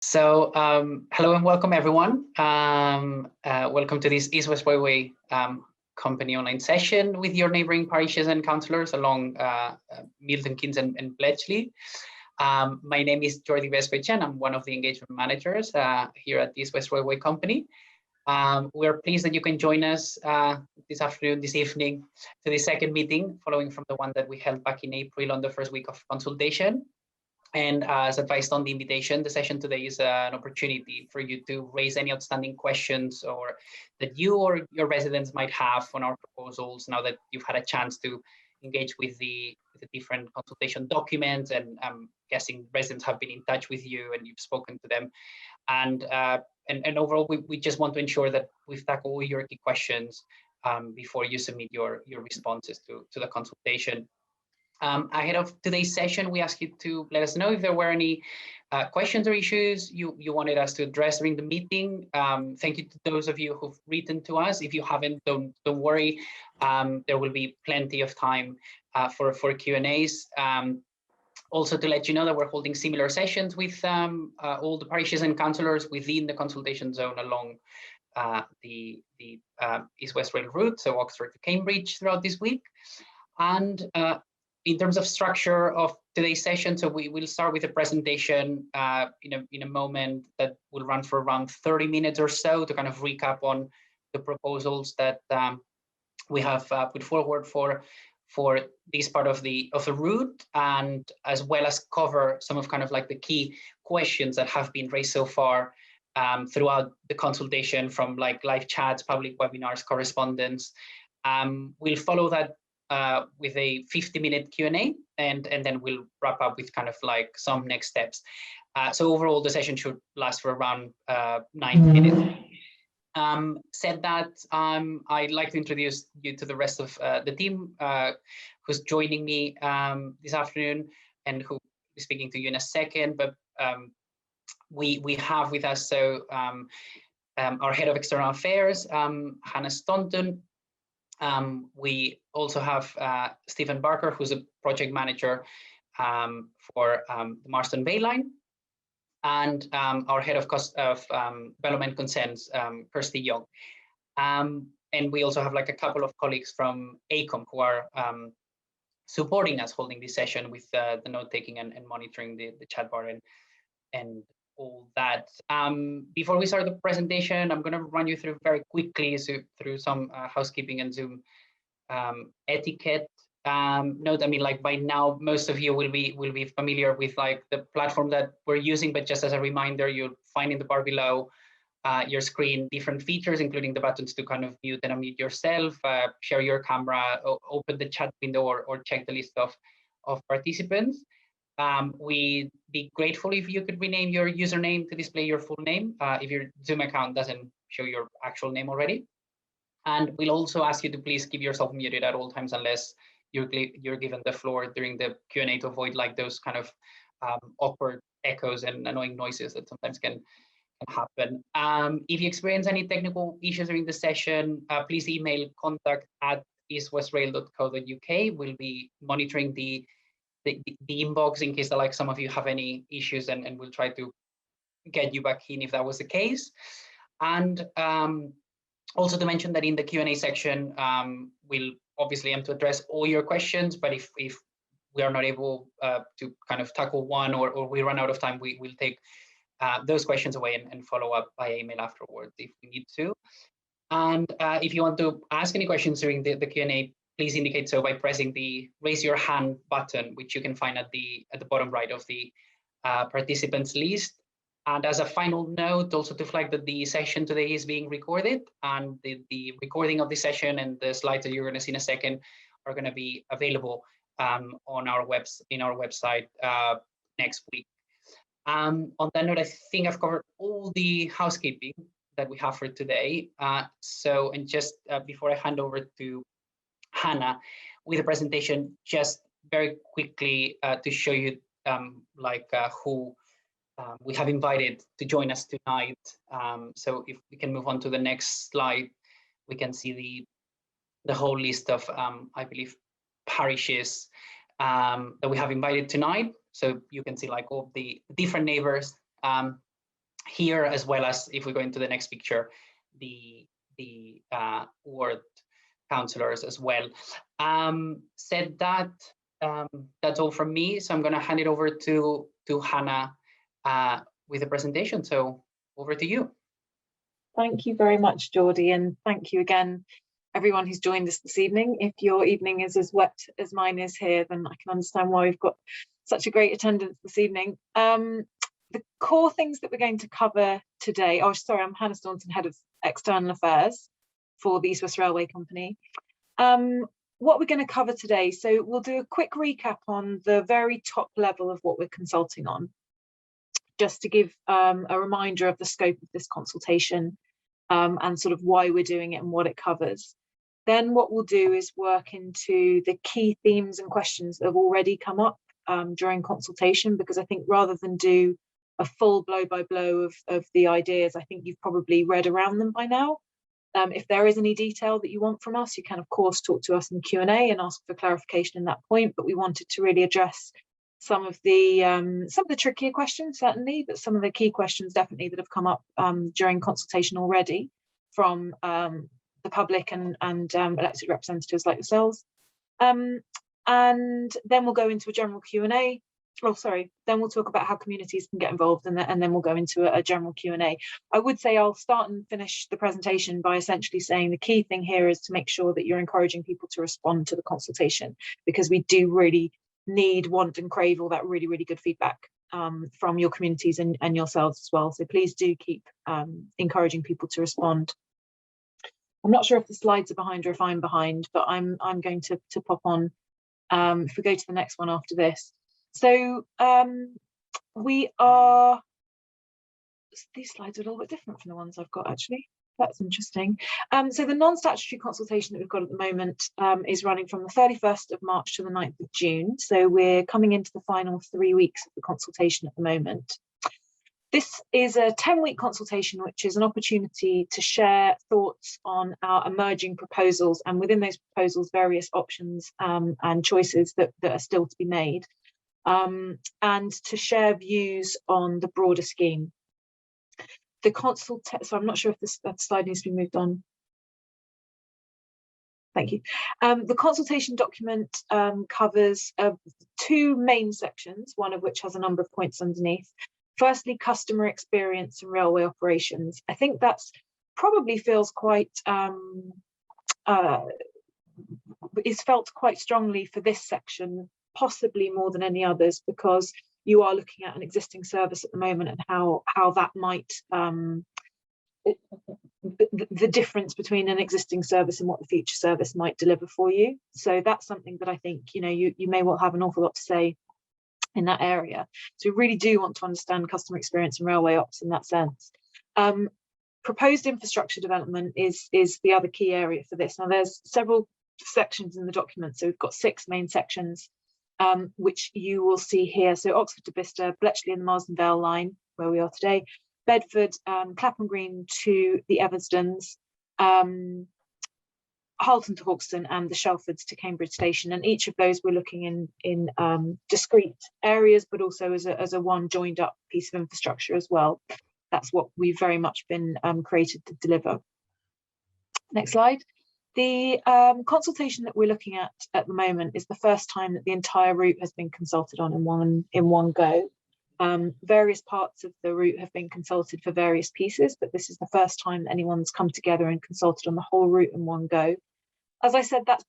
Hello and welcome everyone. Welcome to this East West Railway company online session with your neighbouring parishes and councillors along Milton Keynes and Bletchley. My name is Jordi Vespecha and I'm one of the engagement managers here at the East West Railway company. We're pleased that you can join us this afternoon, this evening, to the second meeting following from the one that we held back in April on the first week of consultation. And as advised on the invitation, the session today is an opportunity for you to raise any outstanding questions or that you or your residents might have on our proposals now that you've had a chance to engage with the different consultation documents, and I'm guessing residents have been in touch with you and you've spoken to them. And overall, we just want to ensure that we've tackled all your key questions before you submit your responses to the consultation. Ahead of today's session, we ask you to let us know if there were any questions or issues you wanted us to address during the meeting. Thank you to those of you who've written to us. If you haven't, don't worry. There will be plenty of time for Q&As. Also to let you know that we're holding similar sessions with all the parishes and councillors within the consultation zone along the East-West Rail route, so Oxford to Cambridge throughout this week. And in terms of structure of today's session, so we will start with a presentation in a moment that will run for around 30 minutes or so to kind of recap on the proposals that we have put forward for this part of the route, and as well as cover some of kind of like the key questions that have been raised so far throughout the consultation, from like live chats, public webinars, correspondence. We'll follow that with a 50-minute Q&A, and then we'll wrap up with kind of like some next steps. So overall, the session should last for around 90 minutes. Said that, I'd like to introduce you to the rest of the team who's joining me this afternoon and who will be speaking to you in a second. But we have with us our Head of External Affairs, Hannah Staunton. We also have Stephen Barker, who's a project manager for the Marston Vale Line, and our head of development consents, Kirsty Young. And we also have like a couple of colleagues from ACOM who are supporting us holding this session with the note-taking and monitoring the chat bar and all that. Before we start the presentation, I'm going to run you through very quickly through some housekeeping and Zoom etiquette. Note, I mean, like by now, most of you will be familiar with like the platform that we're using, but just as a reminder, you'll find in the bar below your screen different features, including the buttons to kind of mute and unmute yourself, share your camera, open the chat window, or check the list of participants. We'd be grateful if you could rename your username to display your full name if your Zoom account doesn't show your actual name already. And we'll also ask you to please keep yourself muted at all times unless you're given the floor during the Q&A to avoid like those kind of awkward echoes and annoying noises that sometimes can happen. If you experience any technical issues during the session, please email contact@eastwestrail.co.uk. We'll be monitoring the inbox in case that like some of you have any issues, and we'll try to get you back in if that was the case. And also to mention that in the Q&A section, we'll obviously aim to address all your questions, but if we are not able to kind of tackle one or we run out of time, we will take those questions away and follow up by email afterwards if we need to. And if you want to ask any questions during the Q&A, please indicate so by pressing the raise your hand button, which you can find at the bottom right of the participants list. And as a final note, also to flag that the session today is being recorded, and the recording of the session and the slides that you're going to see in a second are going to be available on our website next week. On that note, I think I've covered all the housekeeping that we have for today. And just before I hand over to Hannah with the presentation, just very quickly to show you who we have invited to join us tonight. So if we can move on to the next slide, we can see the whole list of, I believe, parishes that we have invited tonight. So you can see like all the different neighbors here, as well as, if we go into the next picture, the ward councillors as well. Said that, that's all from me. So I'm going to hand it over to Hannah with the presentation. So over to you. Thank you very much, Geordie, and thank you again, everyone who's joined us this evening. If your evening is as wet as mine is here, then I can understand why we've got such a great attendance this evening. The core things that we're going to cover today, oh sorry, I'm Hannah Staunton, Head of External Affairs for the East West Railway Company. What we're going to cover today, so we'll do a quick recap on the very top level of what we're consulting on, just to give a reminder of the scope of this consultation and sort of why we're doing it and what it covers. Then what we'll do is work into the key themes and questions that have already come up during consultation, because I think rather than do a full blow-by-blow of the ideas, I think you've probably read around them by now. If there is any detail that you want from us, you can of course talk to us in Q&A and ask for clarification in that point, but we wanted to really address some of the trickier questions, certainly, but some of the key questions definitely that have come up during consultation already from the public and elected representatives like yourselves. And then we'll go into a general Q&A. Oh, sorry, then we'll talk about how communities can get involved, and then we'll go into a general Q&A. I would say I'll start and finish the presentation by essentially saying the key thing here is to make sure that you're encouraging people to respond to the consultation, because we do really need, want and crave all that really, really good feedback from your communities and yourselves as well. So please do keep encouraging people to respond. I'm not sure if the slides are behind or if I'm behind, but I'm going to pop on if we go to the next one after this. So we are, these slides are a little bit different from the ones I've got actually. That's interesting. So the non-statutory consultation that we've got at the moment is running from the 31st of March to the 9th of June. So we're coming into the final 3 weeks of the consultation at the moment. This is a 10-week consultation, which is an opportunity to share thoughts on our emerging proposals, and within those proposals, various options and choices that are still to be made, and to share views on the broader scheme. The so I'm not sure if that slide needs to be moved on. Thank you. The consultation document covers 2 main sections, one of which has a number of points underneath. Firstly, customer experience and railway operations. I think that's probably feels quite, is felt quite strongly for this section, possibly more than any others, because you are looking at an existing service at the moment and how that might, the difference between an existing service and what the future service might deliver for you. So that's something that I think, you know, you may well have an awful lot to say in that area. So we really do want to understand customer experience and railway ops in that sense. Proposed infrastructure development is the other key area for this. Now there's several sections in the document, so we've got 6 main sections, which you will see here. So Oxford to Bicester, Bletchley and the Marston Vale Line, where we are today, Bedford, Clapham Green to the Eversdens, Halton to Hawkston, and the Shelfords to Cambridge Station. And each of those we're looking in discrete areas, but also as a one joined up piece of infrastructure as well. That's what we've very much been created to deliver. Next slide. The consultation that we're looking at the moment is the first time that the entire route has been consulted on in one go. Various parts of the route have been consulted for various pieces, but this is the first time that anyone's come together and consulted on the whole route in one go. As I said, that's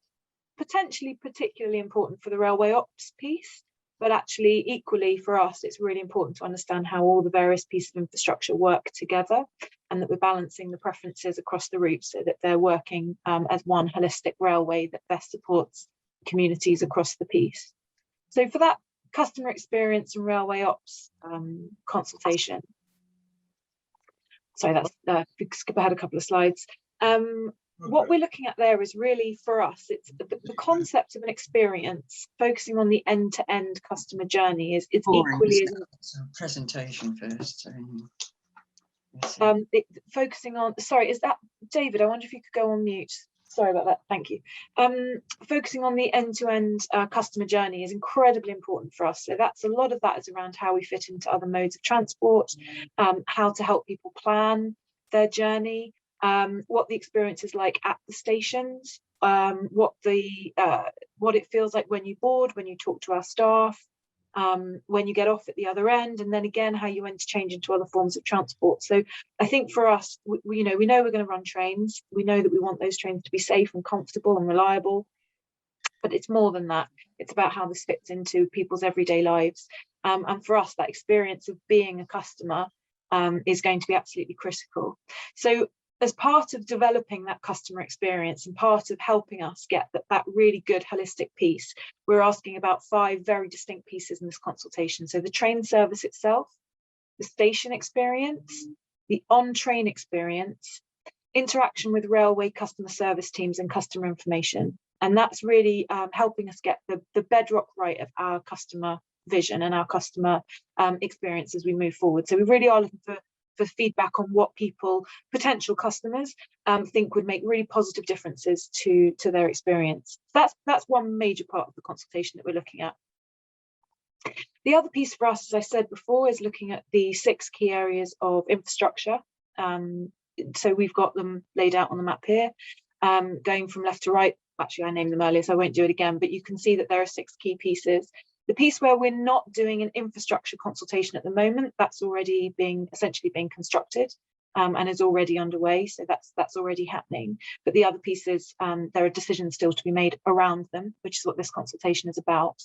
potentially particularly important for the railway ops piece, but actually equally for us, it's really important to understand how all the various pieces of infrastructure work together, and that we're balancing the preferences across the route so that they're working as one holistic railway that best supports communities across the piece. So for that customer experience and railway ops consultation, sorry, that's skip ahead a couple of slides. What we're looking at there is really, for us, it's the concept of an experience focusing on the end-to-end customer journey is equally as presentation first. focusing on, sorry, is that David? I wonder if you could go on mute. Sorry about that, thank you. Focusing on the end-to-end customer journey is incredibly important for us. So that's a lot of that is around how we fit into other modes of transport, how to help people plan their journey, what the experience is like at the stations, what it feels like when you board, when you talk to our staff, when you get off at the other end, and then again how you interchange into other forms of transport. So I think for us, we know we're going to run trains. We know that we want those trains to be safe and comfortable and reliable, but it's more than that. It's about how this fits into people's everyday lives, and for us that experience of being a customer is going to be absolutely critical. So as part of developing that customer experience and part of helping us get that really good holistic piece, we're asking about 5 very distinct pieces in this consultation. So the train service itself, the station experience, the on-train experience, interaction with railway customer service teams and customer information. And that's really helping us get the bedrock right of our customer vision and our customer experience as we move forward. So we really are looking for feedback on what people, potential customers, think would make really positive differences to their experience. That's one major part of the consultation that we're looking at. The other piece for us, as I said before, is looking at the 6 key areas of infrastructure. So we've got them laid out on the map here, going from left to right. Actually, I named them earlier, so I won't do it again, but you can see that there are 6 key pieces. The piece where we're not doing an infrastructure consultation at the moment, that's already essentially being constructed and is already underway. So that's already happening. But the other pieces, there are decisions still to be made around them, which is what this consultation is about.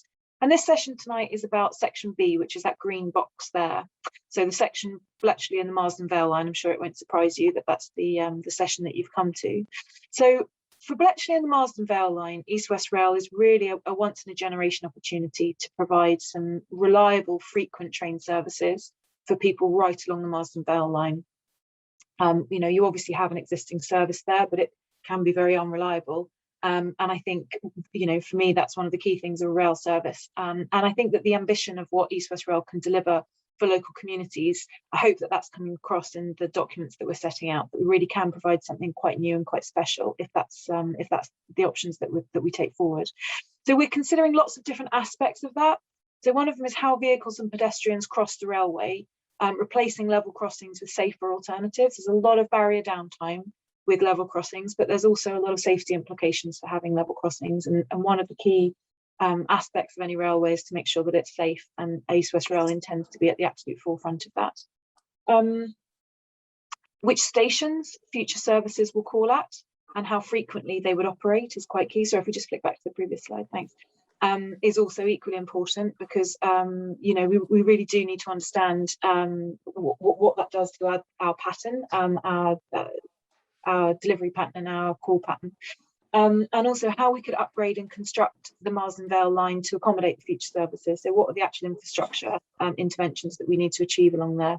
And this session tonight is about section B, which is that green box there. So the section Bletchley and the Marston Vale Line. I'm sure it won't surprise you that that's the session that you've come to. So for Bletchley and the Marston Vale Line, East West Rail is really a once-in-a-generation opportunity to provide some reliable, frequent train services for people right along the Marston Vale Line. You obviously have an existing service there, but it can be very unreliable. And I think, for me, that's one of the key things of a rail service. And I think that the ambition of what East West Rail can deliver for local communities, I hope that that's coming across in the documents that we're setting out, that we really can provide something quite new and quite special if that's the options that we take forward. So we're considering lots of different aspects of that. So one of them is how vehicles and pedestrians cross the railway, replacing level crossings with safer alternatives. There's a lot of barrier downtime with level crossings, but there's also a lot of safety implications for having level crossings. And one of the key aspects of any railway is to make sure that it's safe, and East West Rail intends to be at the absolute forefront of that. Which stations future services will call at and how frequently they would operate is quite key. So if we just flick back to the previous slide, thanks. Is also equally important because we really do need to understand what that does to our pattern, our delivery pattern and our call pattern. And also how we could upgrade and construct the Marston Vale Line to accommodate the future services. So what are the actual infrastructure interventions that we need to achieve along there?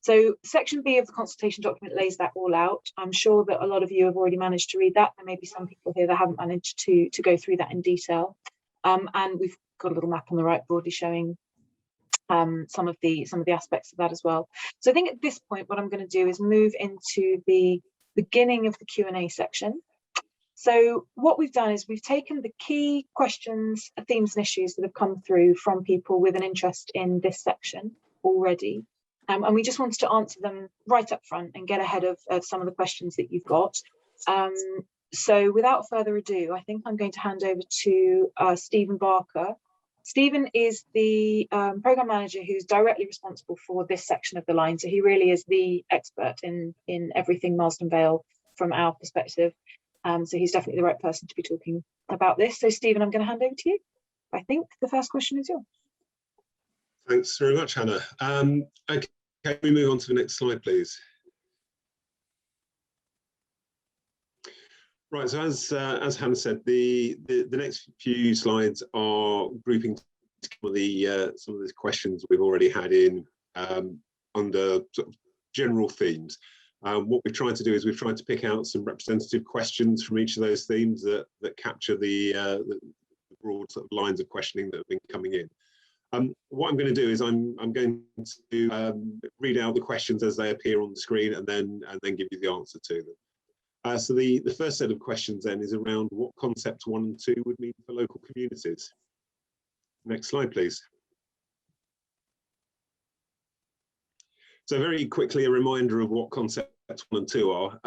So section B of the consultation document lays that all out. I'm sure that a lot of you have already managed to read that. There may be some people here that haven't managed to go through that in detail. And we've got a little map on the right broadly showing some of the aspects of that as well. So I think at this point, what I'm going to do is move into the beginning of the Q&A section. So what we've done is we've taken the key questions, themes and issues that have come through from people with an interest in this section already. And we just wanted to answer them right up front and get ahead of some of the questions that you've got. So without further ado, I think I'm going to hand over to Stephen Barker. Stephen is the programme manager who's directly responsible for this section of the line. So he really is the expert in everything Marston Vale from our perspective. So he's definitely the right person to be talking about this. So Stephen, I'm going to hand over to you. I think the first question is yours. Thanks very much, Hannah. Okay, can we move on to the next slide, please? Right, so as Hannah said, the next few slides are grouping some of the questions we've already had in under sort of general themes. What we've tried to do is we've tried to pick out some representative questions from each of those themes that capture the broad sort of lines of questioning that have been coming in. What I'm going to do is I'm going to read out the questions as they appear on the screen and then give you the answer to them. So the first set of questions then is around what concept 1 and 2 would mean for local communities. Next slide, please. So very quickly, a reminder of what concepts 1 and 2 are.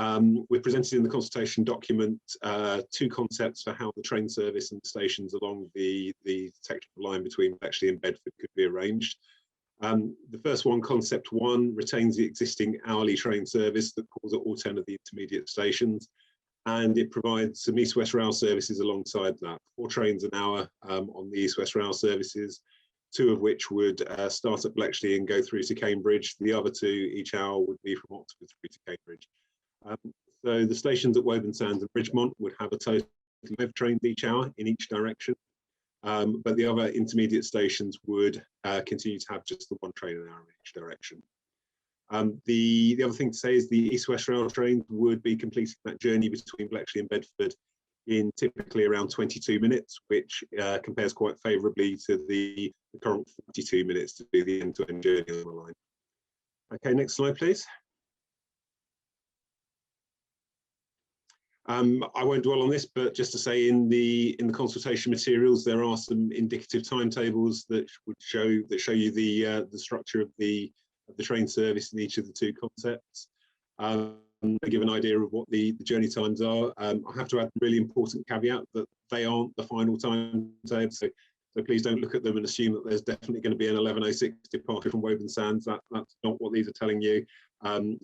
We've presented in the consultation document 2 concepts for how the train service and stations along the sectoral line between Bletchley and Bedford could be arranged. The first one, concept 1, retains the existing hourly train service that calls at all 10 of the intermediate stations, and it provides some East-West Rail services alongside that. 4 trains an hour on the East-West Rail services, 2 of which would start at Bletchley and go through to Cambridge. The other 2 each hour would be from Oxford through to Cambridge. So the stations at Woburn Sands and Ridgemont would have a total of 5 trains each hour in each direction, but the other intermediate stations would continue to have just the 1 train an hour in each direction. The other thing to say is the East-West Rail trains would be completing that journey between Bletchley and Bedford in typically around 22 minutes, which compares quite favourably to the current 42 minutes to do the end-to-end journey on the line. Okay, next slide, please. I won't dwell on this, but just to say in the consultation materials, there are some indicative timetables that would show you the structure of the train service in each of the 2 concepts. To give an idea of what the journey times are. I have to add a really important caveat that they aren't the final timetable, so please don't look at them and assume that there's definitely going to be an 11:06 departure from Woburn Sands. That's not what these are telling you.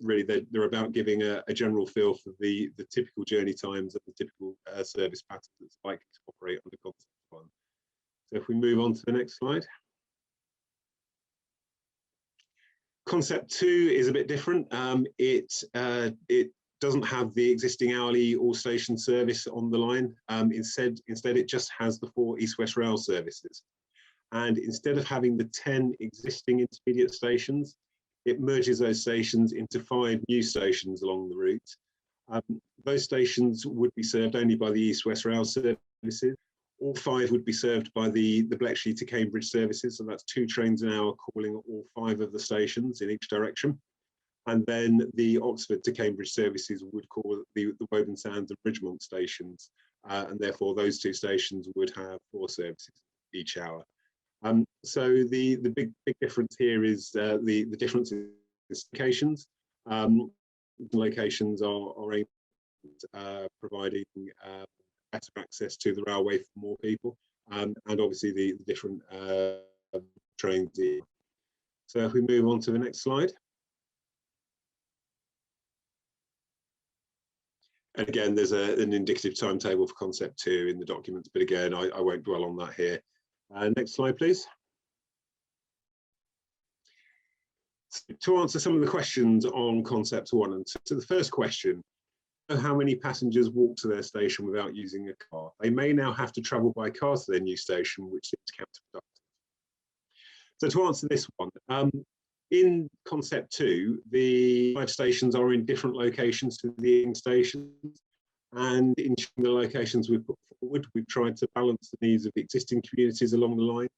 Really, they're about giving a general feel for the typical journey times and the typical service patterns that's likely to operate under concept 1. So if we move on to the next slide. Concept 2 is a bit different. It doesn't have the existing hourly all-station service on the line. Instead, it just has the 4 East-West Rail services. And instead of having the 10 existing intermediate stations, it merges those stations into 5 new stations along the route. Those stations would be served only by the East-West Rail services. All 5 would be served by the Bletchley to Cambridge services, so that's 2 trains an hour calling at all 5 of the stations in each direction. And then the Oxford to Cambridge services would call at the Woburn Sands and Ridgemont stations, and therefore those 2 stations would have 4 services each hour. So the big difference here is the difference in locations. Locations are aimed at providing better access to the railway for more people, and obviously the different trains. So if we move on to the next slide. And again, there's an indicative timetable for concept 2 in the documents, but again, I won't dwell on that here. Next slide, please. To answer some of the questions on concepts 1 and 2, so the first question, how many passengers walk to their station without using a car? They may now have to travel by car to their new station, which seems counterproductive. So to answer this one, in concept 2, the 5 stations are in different locations to the stations, and in the locations we've put forward, we've tried to balance the needs of existing communities along the line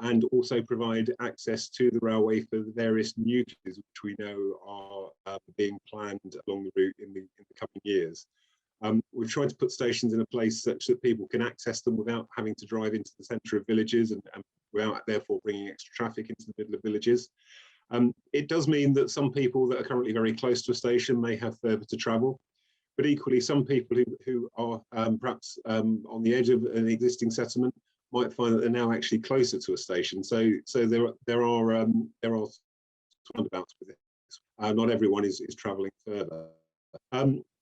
and also provide access to the railway for the various new communities which we know are being planned along the route in the coming years. We've tried to put stations in a place such that people can access them without having to drive into the centre of villages and without therefore bringing extra traffic into the middle of villages. It does mean that some people that are currently very close to a station may have further to travel, but equally some people who are perhaps on the edge of an existing settlement might find that they're now actually closer to a station. So there are roundabouts with it. Not everyone is travelling further.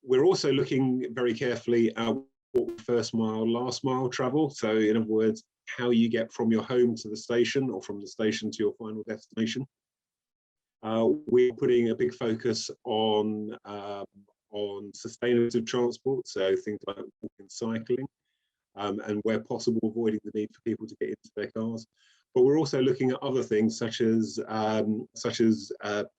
We're also looking very carefully at what first mile, last mile travel. So in other words, how you get from your home to the station or from the station to your final destination. We're putting a big focus on sustainable transport, so things like walking and cycling, and where possible avoiding the need for people to get into their cars. But we're also looking at other things such as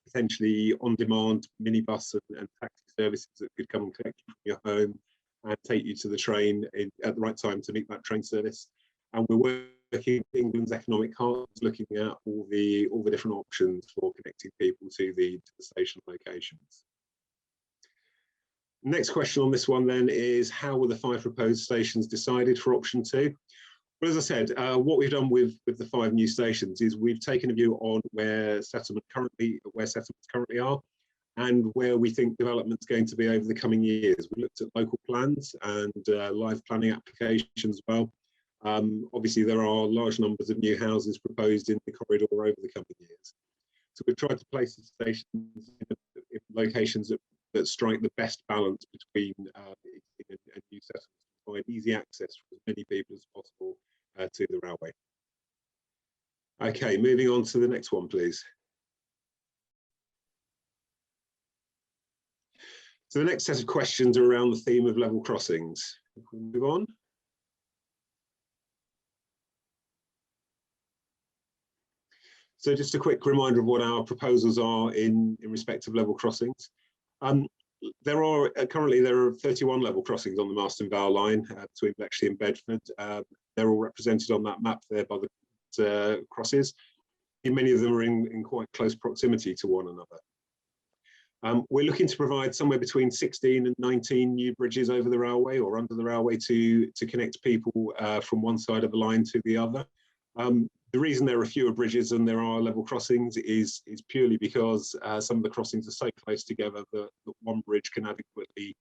potentially on-demand minibus and taxi services that could come and collect you from your home and take you to the train at the right time to meet that train service. And we're working with England's economic heart, looking at all the different options for connecting people to the station locations. Next question on this one then is, how were the 5 proposed stations decided for option 2? Well, as I said, what we've done with the 5 new stations is we've taken a view on where settlements currently are and where we think development's going to be over the coming years. We looked at local plans and live planning applications as well. Obviously, there are large numbers of new houses proposed in the corridor over the coming years. So we've tried to place the stations in locations that strike the best balance between existing and new settlements to provide easy access for as many people as possible to the railway. Okay, moving on to the next one, please. So the next set of questions are around the theme of level crossings. If we move on. So just a quick reminder of what our proposals are in respect of level crossings. There are 31 level crossings on the Marston Vale Line between Bletchley and Bedford. They're all represented on that map there by the crosses. Many of them are in quite close proximity to one another. We're looking to provide somewhere between 16 and 19 new bridges over the railway or under the railway to connect people from one side of the line to the other. The reason there are fewer bridges than there are level crossings is purely because some of the crossings are so close together that one bridge can adequately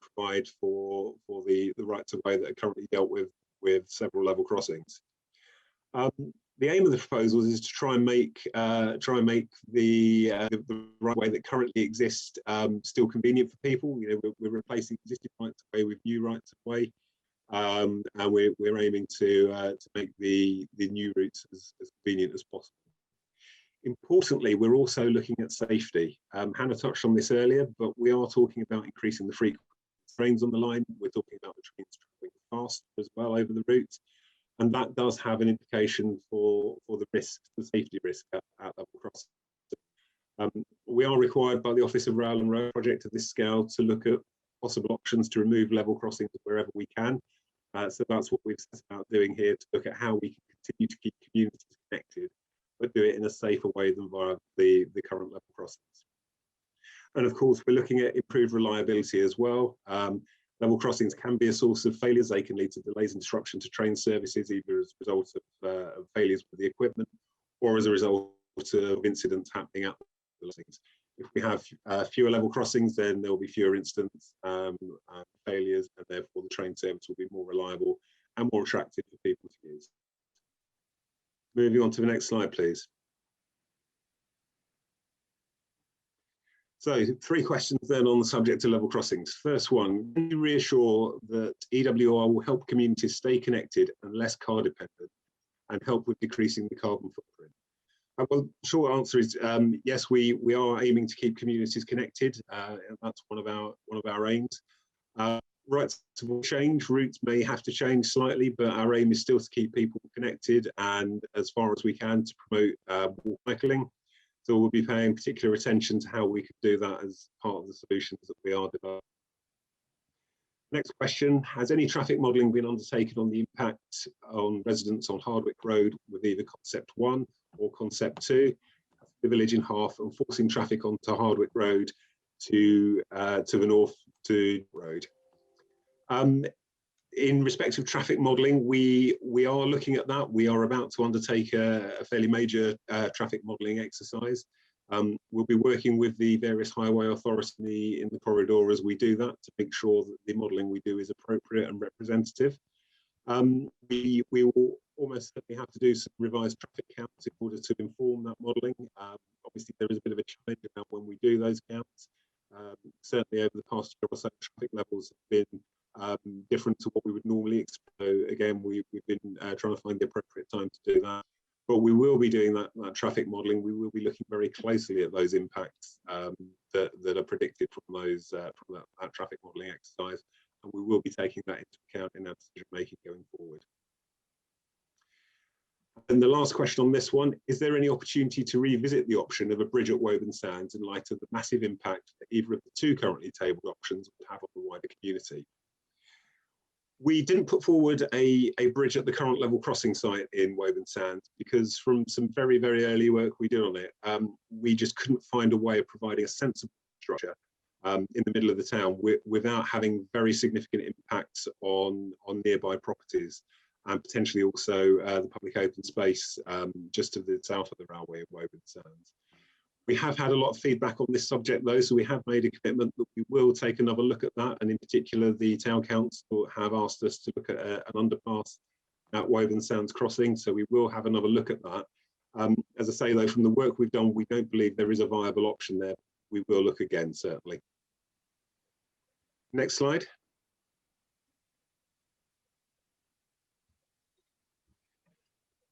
provide for the rights of way that are currently dealt with several level crossings. The aim of the proposals is to try and make the right way that currently exists still convenient for people. You know, we're replacing existing rights of way with new rights of way. And we're aiming to make the new routes as convenient as possible. Importantly, we're also looking at safety. Hannah touched on this earlier, but we are talking about increasing the frequency of trains on the line. We're talking about the trains travelling fast as well over the route, and that does have an implication for the risks, the safety risk at level crossing. We are required by the Office of Rail and Road Project of this scale to look at possible options to remove level crossings wherever we can. So that's what we've set about doing here, to look at how we can continue to keep communities connected, but do it in a safer way than via the current level crossings. And of course, we're looking at improved reliability as well. Level crossings can be a source of failures. They can lead to delays and disruption to train services, either as a result of failures with the equipment or as a result of incidents happening at the crossings. If we have fewer level crossings, then there will be fewer incidents and failures, and therefore the train service will be more reliable and more attractive for people to use. Moving on to the next slide, please. So 3 questions then on the subject of level crossings. First one, can you reassure that EWR will help communities stay connected and less car dependent and help with decreasing the carbon footprint? Well, short answer is yes, we are aiming to keep communities connected. And that's one of our aims. Rights will change, routes may have to change slightly, but our aim is still to keep people connected and as far as we can to promote walk cycling. So we'll be paying particular attention to how we could do that as part of the solutions that we are developing. Next question, has any traffic modelling been undertaken on the impact on residents on Hardwick Road with either Concept 1 or Concept 2, the village in half and forcing traffic onto Hardwick Road to the north to road? In respect of traffic modelling, we are looking at that. We are about to undertake a fairly major traffic modelling exercise. We'll be working with the various highway authorities in the corridor as we do that to make sure that the modelling we do is appropriate and representative. We will almost certainly have to do some revised traffic counts in order to inform that modelling. Obviously, there is a bit of a challenge about when we do those counts. Certainly over the past year or so, traffic levels have been different to what we would normally expect. So again, we've been trying to find the appropriate time to do that. But we will be doing that traffic modelling. We will be looking very closely at those impacts that are predicted from that traffic modelling exercise, and we will be taking that into account in our decision making going forward. And the last question on this one, is there any opportunity to revisit the option of a bridge at Woburn Sands in light of the massive impact that either of the 2 currently tabled options would have on the wider community? We didn't put forward a bridge at the current level crossing site in Woburn Sands because from some very, very early work we did on it, we just couldn't find a way of providing a sensible structure in the middle of the town without having very significant impacts on nearby properties, and potentially also the public open space just to the south of the railway of Woburn Sands. We have had a lot of feedback on this subject though, so we have made a commitment that we will take another look at that, and in particular the Town Council have asked us to look at an underpass at Woburn Sands Crossing, so we will have another look at that. As I say though, from the work we've done, we don't believe there is a viable option there. We will look again, certainly. Next slide.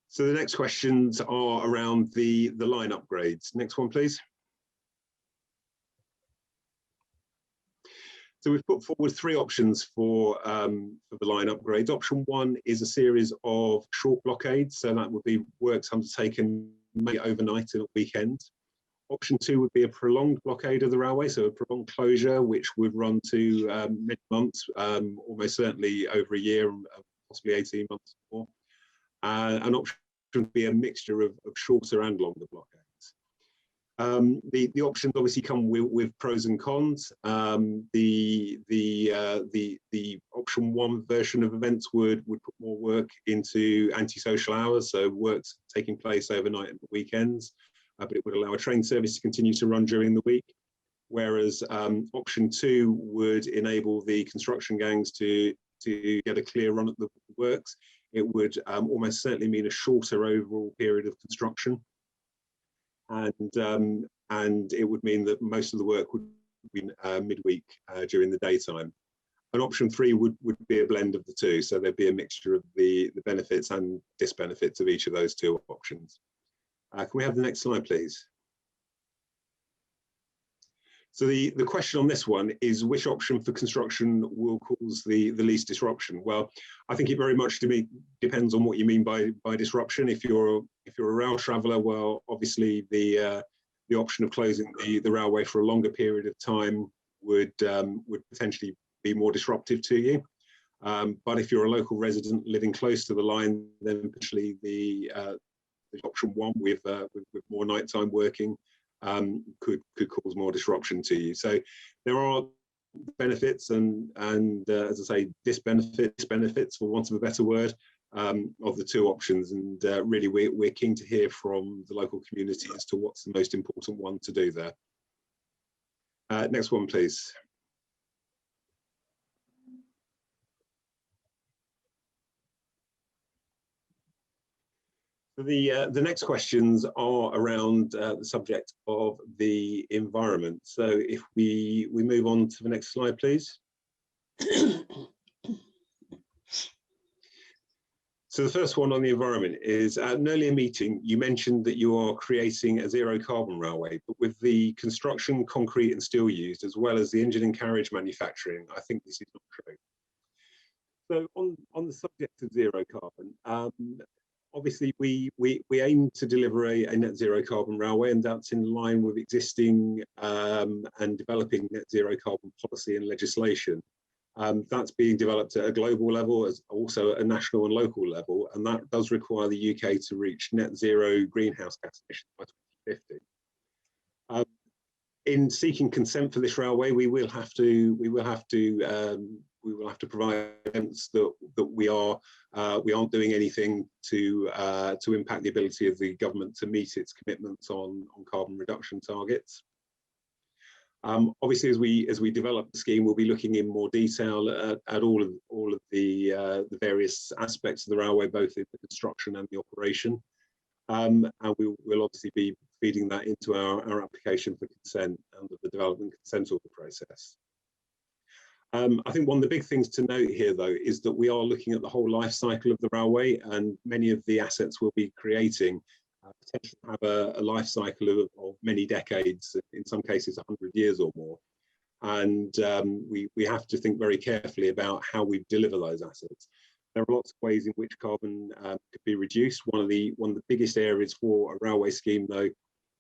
So the next questions are around the line upgrades. Next one, please. So we've put forward 3 options for the line upgrades. Option 1 is a series of short blockades, so that would be works undertaken maybe overnight and at weekends. Option 2 would be a prolonged blockade of the railway, so a prolonged closure, which would run to many months, almost certainly over a year, possibly 18 months more. An option would be a mixture of shorter and longer blockades. The options obviously come with pros and cons. The option 1 version of events would put more work into antisocial hours, so works taking place overnight and weekends, but it would allow a train service to continue to run during the week. Whereas option 2 would enable the construction gangs to get a clear run at the works. It would almost certainly mean a shorter overall period of construction. And it would mean that most of the work would be midweek during the daytime. And option 3 would be a blend of the two, so there'd be a mixture of the benefits and disbenefits of each of those 2 options. Can we have the next slide, please? So the question on this one is, which option for construction will cause the least disruption? Well, I think it very much depends on what you mean by disruption. If you're a rail traveller, well, obviously the option of closing the railway for a longer period of time would potentially be more disruptive to you. But if you're a local resident living close to the line, then potentially the option 1 with more nighttime working could cause more disruption to you. So there are benefits and as I say, disbenefits, for want of a better word, of the 2 options, and really we're keen to hear from the local community as to what's the most important one to do there. Next one, please. The next questions are around the subject of the environment. So if we move on to the next slide, please. So the first one on the environment is, at an earlier meeting, you mentioned that you are creating a zero carbon railway, but with the construction, concrete and steel used, as well as the engine and carriage manufacturing, I think this is not true. So on the subject of zero carbon, obviously, we aim to deliver a net zero carbon railway, and that's in line with existing and developing net zero carbon policy and legislation. That's being developed at a global level, as also at a national and local level, and that does require the UK to reach net zero greenhouse gas emissions by 2050. In seeking consent for this railway, we will have to provide evidence that we aren't doing anything to impact the ability of the government to meet its commitments on carbon reduction targets. Obviously, as we develop the scheme, we'll be looking in more detail at all of the various aspects of the railway, both in the construction and the operation, and we'll obviously be feeding that into our application for consent under the development consent order process. I think one of the big things to note here, though, is that we are looking at the whole life cycle of the railway, and many of the assets we'll be creating potentially have a life cycle of many decades, in some cases 100 years or more. And we have to think very carefully about how we deliver those assets. There are lots of ways in which carbon could be reduced. One of the biggest areas for a railway scheme, though,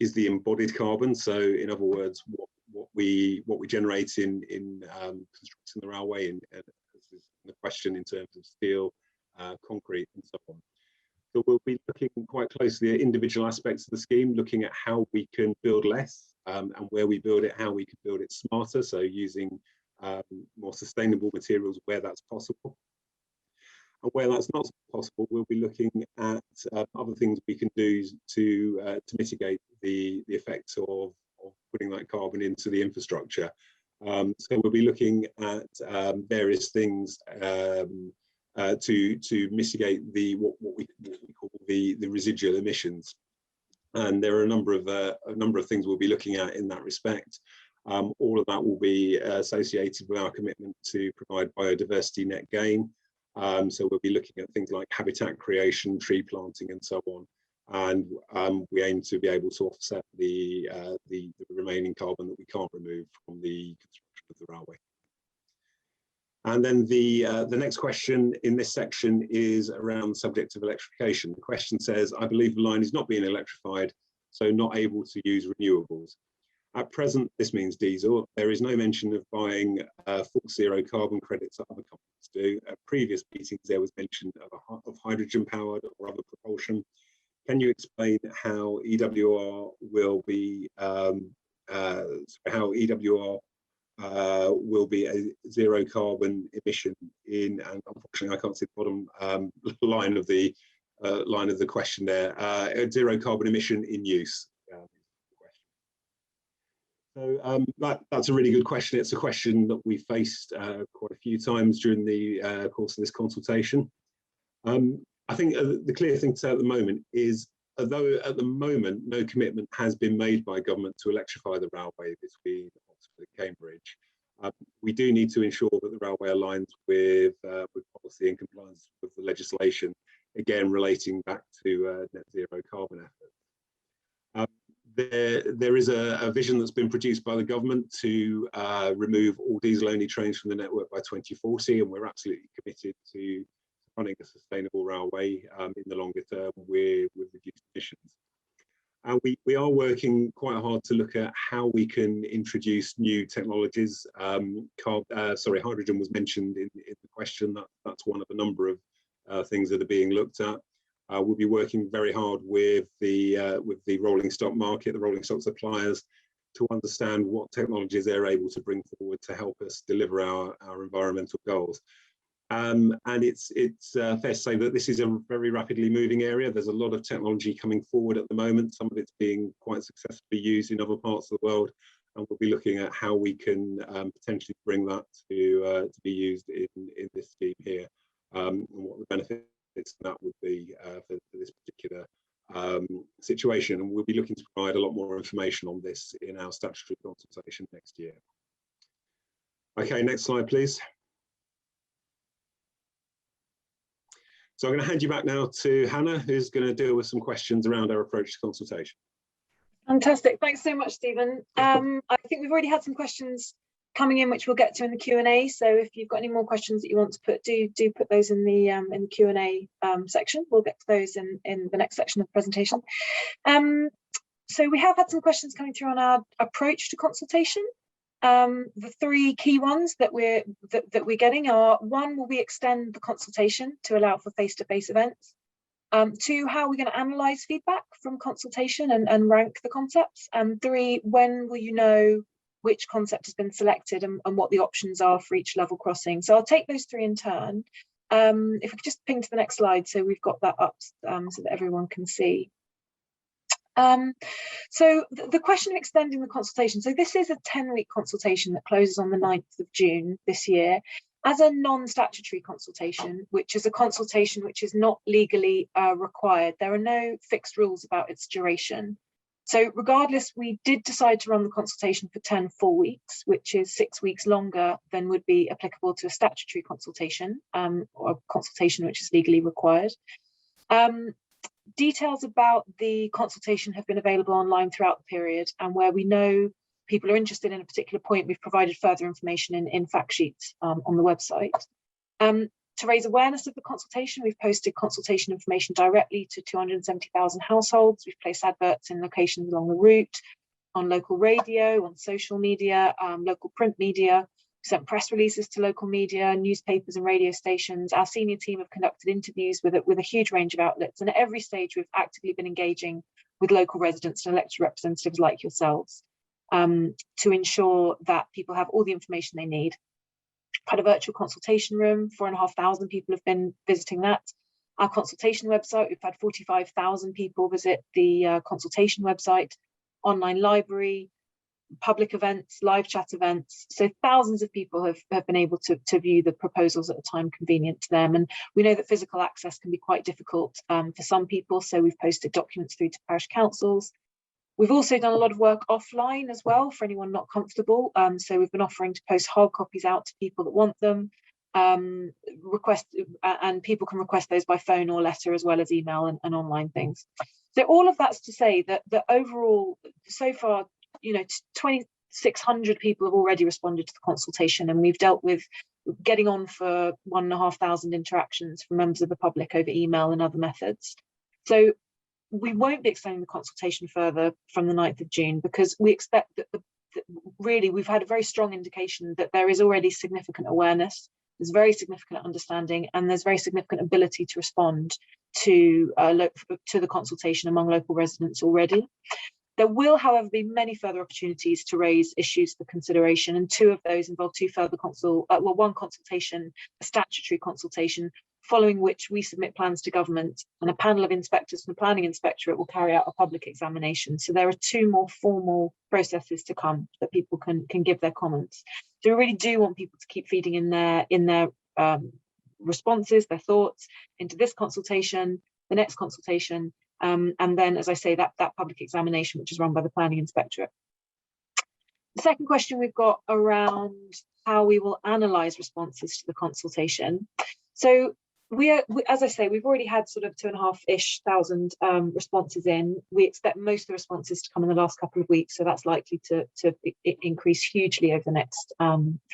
is the embodied carbon. So, in other words, what we generate in constructing the railway, and the question in terms of steel, concrete, and so on. So we'll be looking quite closely at individual aspects of the scheme, looking at how we can build less and where we build it, how we can build it smarter, so using more sustainable materials where that's possible. And where that's not possible, we'll be looking at other things we can do to mitigate the effects of putting that carbon into the infrastructure. So we'll be looking at various things to mitigate what we call the residual emissions. And there are a number of things we'll be looking at in that respect. All of that will be associated with our commitment to provide biodiversity net gain. So we'll be looking at things like habitat creation, tree planting, and so on. And we aim to be able to offset the remaining carbon that we can't remove from the construction of the railway. And then the next question in this section is around the subject of electrification. The question says, I believe the line is not being electrified, so not able to use renewables. At present, this means diesel. There is no mention of buying full zero carbon credits that other companies do. At previous meetings, there was mention of hydrogen powered or other propulsion. Can you explain how EWR will be a zero carbon emission in? And unfortunately, I can't see the bottom line of the question there. A zero carbon emission in use. So that's a really good question. It's a question that we faced quite a few times during the course of this consultation. I think the clear thing to say at the moment is, although at the moment no commitment has been made by government to electrify the railway between Oxford and Cambridge, we do need to ensure that the railway aligns with policy and compliance with the legislation, again relating back to net zero carbon efforts. There is a vision that's been produced by the government to remove all diesel-only trains from the network by 2040, and we're absolutely committed to running a sustainable railway in the longer term with reduced emissions. And we are working quite hard to look at how we can introduce new technologies. Hydrogen was mentioned in the question. That's one of a number of things that are being looked at. We'll be working very hard with the rolling stock market, the rolling stock suppliers, to understand what technologies they're able to bring forward to help us deliver our environmental goals. And it's fair to say that this is a very rapidly moving area. There's a lot of technology coming forward at the moment. Some of it's being quite successfully used in other parts of the world, and we'll be looking at how we can potentially bring that to be used in this scheme here, and what the benefits that would be for this particular situation. And we'll be looking to provide a lot more information on this in our statutory consultation next year. Okay, next slide, please. So I'm going to hand you back now to Hannah, who's going to deal with some questions around our approach to consultation. Fantastic. Thanks so much, Stephen. I think we've already had some questions coming in, which we'll get to in the Q&A. So if you've got any more questions that you want to put, do put those in the Q&A section. We'll get to those in the next section of the presentation. So we have had some questions coming through on our approach to consultation. The three key ones that we're getting are: one, will we extend the consultation to allow for face-to-face events? Two, how are we going to analyse feedback from consultation and rank the concepts? And three, when will you know which concept has been selected and what the options are for each level crossing? So I'll take those three in turn. If we could just ping to the next slide, so we've got that up so that everyone can see. So the question of extending the consultation. So this is a 10-week consultation that closes on the 9th of June this year as a non-statutory consultation, which is a consultation which is not legally required. There are no fixed rules about its duration. So regardless, we did decide to run the consultation for 10 full weeks, which is 6 weeks longer than would be applicable to a statutory consultation, or a consultation which is legally required. Details about the consultation have been available online throughout the period, and where we know people are interested in a particular point, we've provided further information in fact sheets on the website. To raise awareness of the consultation, we've posted consultation information directly to 270,000 households. We've placed adverts in locations along the route, on local radio, on social media, local print media. We sent press releases to local media, newspapers and radio stations. Our senior team have conducted interviews with a huge range of outlets, and at every stage we've actively been engaging with local residents and elected representatives like yourselves. to ensure that people have all the information they need. We've had a virtual consultation room, 4,500 people have been visiting that. Our consultation website, we've had 45,000 people visit the consultation website, online library, public events, live chat events. So thousands of people have been able to view the proposals at a time convenient to them. And we know that physical access can be quite difficult for some people. So we've posted documents through to parish councils. We've also done a lot of work offline as well for anyone not comfortable. So we've been offering to post hard copies out to people that want them. And people can request those by phone or letter, as well as email and online things. So all of that's to say that the overall, so far, 2,600 people have already responded to the consultation, and we've dealt with getting on for 1,500 interactions from members of the public over email and other methods. So we won't be extending the consultation further from the 9th of June, because we expect that really we've had a very strong indication that there is already significant awareness, there's very significant understanding, and there's very significant ability to respond to the consultation among local residents already. There will, however, be many further opportunities to raise issues for consideration, and two of those involve one consultation, a statutory consultation, following which we submit plans to government, and a panel of inspectors from the Planning Inspectorate will carry out a public examination. So there are two more formal processes to come that people can give their comments. So we really do want people to keep feeding in their responses, their thoughts into this consultation, the next consultation, and then, as I say, that public examination, which is run by the Planning Inspectorate. The second question we've got around how we will analyse responses to the consultation. So as I say, we've already had sort of 2,500 responses in. We expect most of the responses to come in the last couple of weeks, so that's likely to increase hugely over the next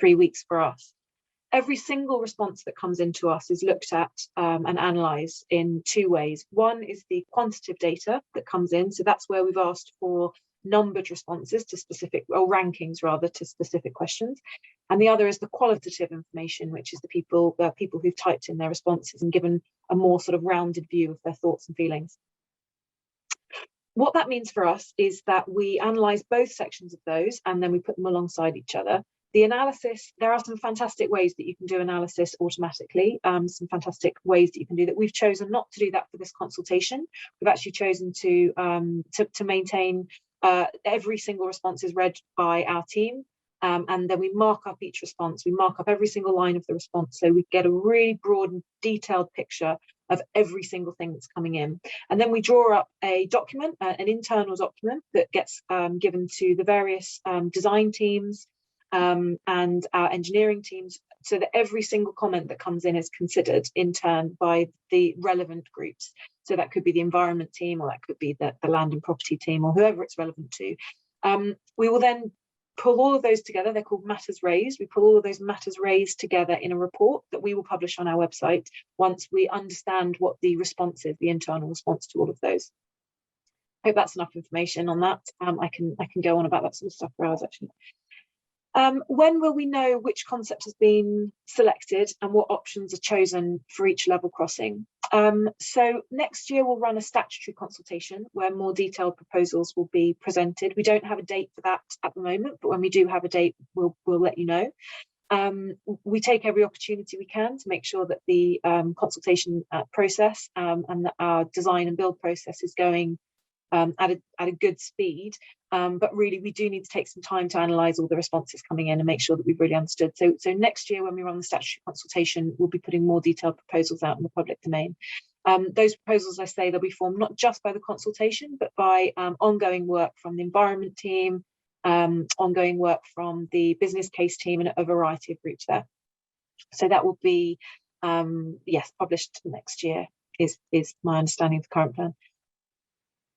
3 weeks for us. Every single response that comes into us is looked at and analysed in two ways. One is the quantitative data that comes in, so that's where we've asked for numbered responses to specific, or rankings rather, to specific questions. And the other is the qualitative information, which is the people who've typed in their responses and given a more sort of rounded view of their thoughts and feelings. What that means for us is that we analyse both sections of those, and then we put them alongside each other. The analysis, there are some fantastic ways that you can do analysis automatically, some fantastic ways that you can do that. We've chosen not to do that for this consultation. We've actually chosen to maintain every single response is read by our team, and then we mark up each response. We mark up every single line of the response, so we get a really broad and detailed picture of every single thing that's coming in. And then we draw up a document, an internal document that gets given to the various design teams, and our engineering teams, so that every single comment that comes in is considered in turn by the relevant groups. So that could be the environment team, or that could be the land and property team, or whoever it's relevant to. We will then pull all of those together. They're called matters raised. We pull all of those matters raised together in a report that we will publish on our website once we understand what the response is, the internal response to all of those. I hope that's enough information on that. I can go on about that sort of stuff for hours, actually. When will we know which concept has been selected and what options are chosen for each level crossing? So next year we'll run a statutory consultation where more detailed proposals will be presented. We don't have a date for that at the moment, but when we do have a date, we'll let you know. We take every opportunity we can to make sure that the consultation process and that our design and build process is going at a good speed, but really we do need to take some time to analyse all the responses coming in and make sure that we've really understood. So next year, when we run the statutory consultation, we'll be putting more detailed proposals out in the public domain. Those proposals, I say, they'll be formed not just by the consultation, but by ongoing work from the environment team, ongoing work from the business case team, and a variety of groups there. So that will be, yes, published next year is my understanding of the current plan.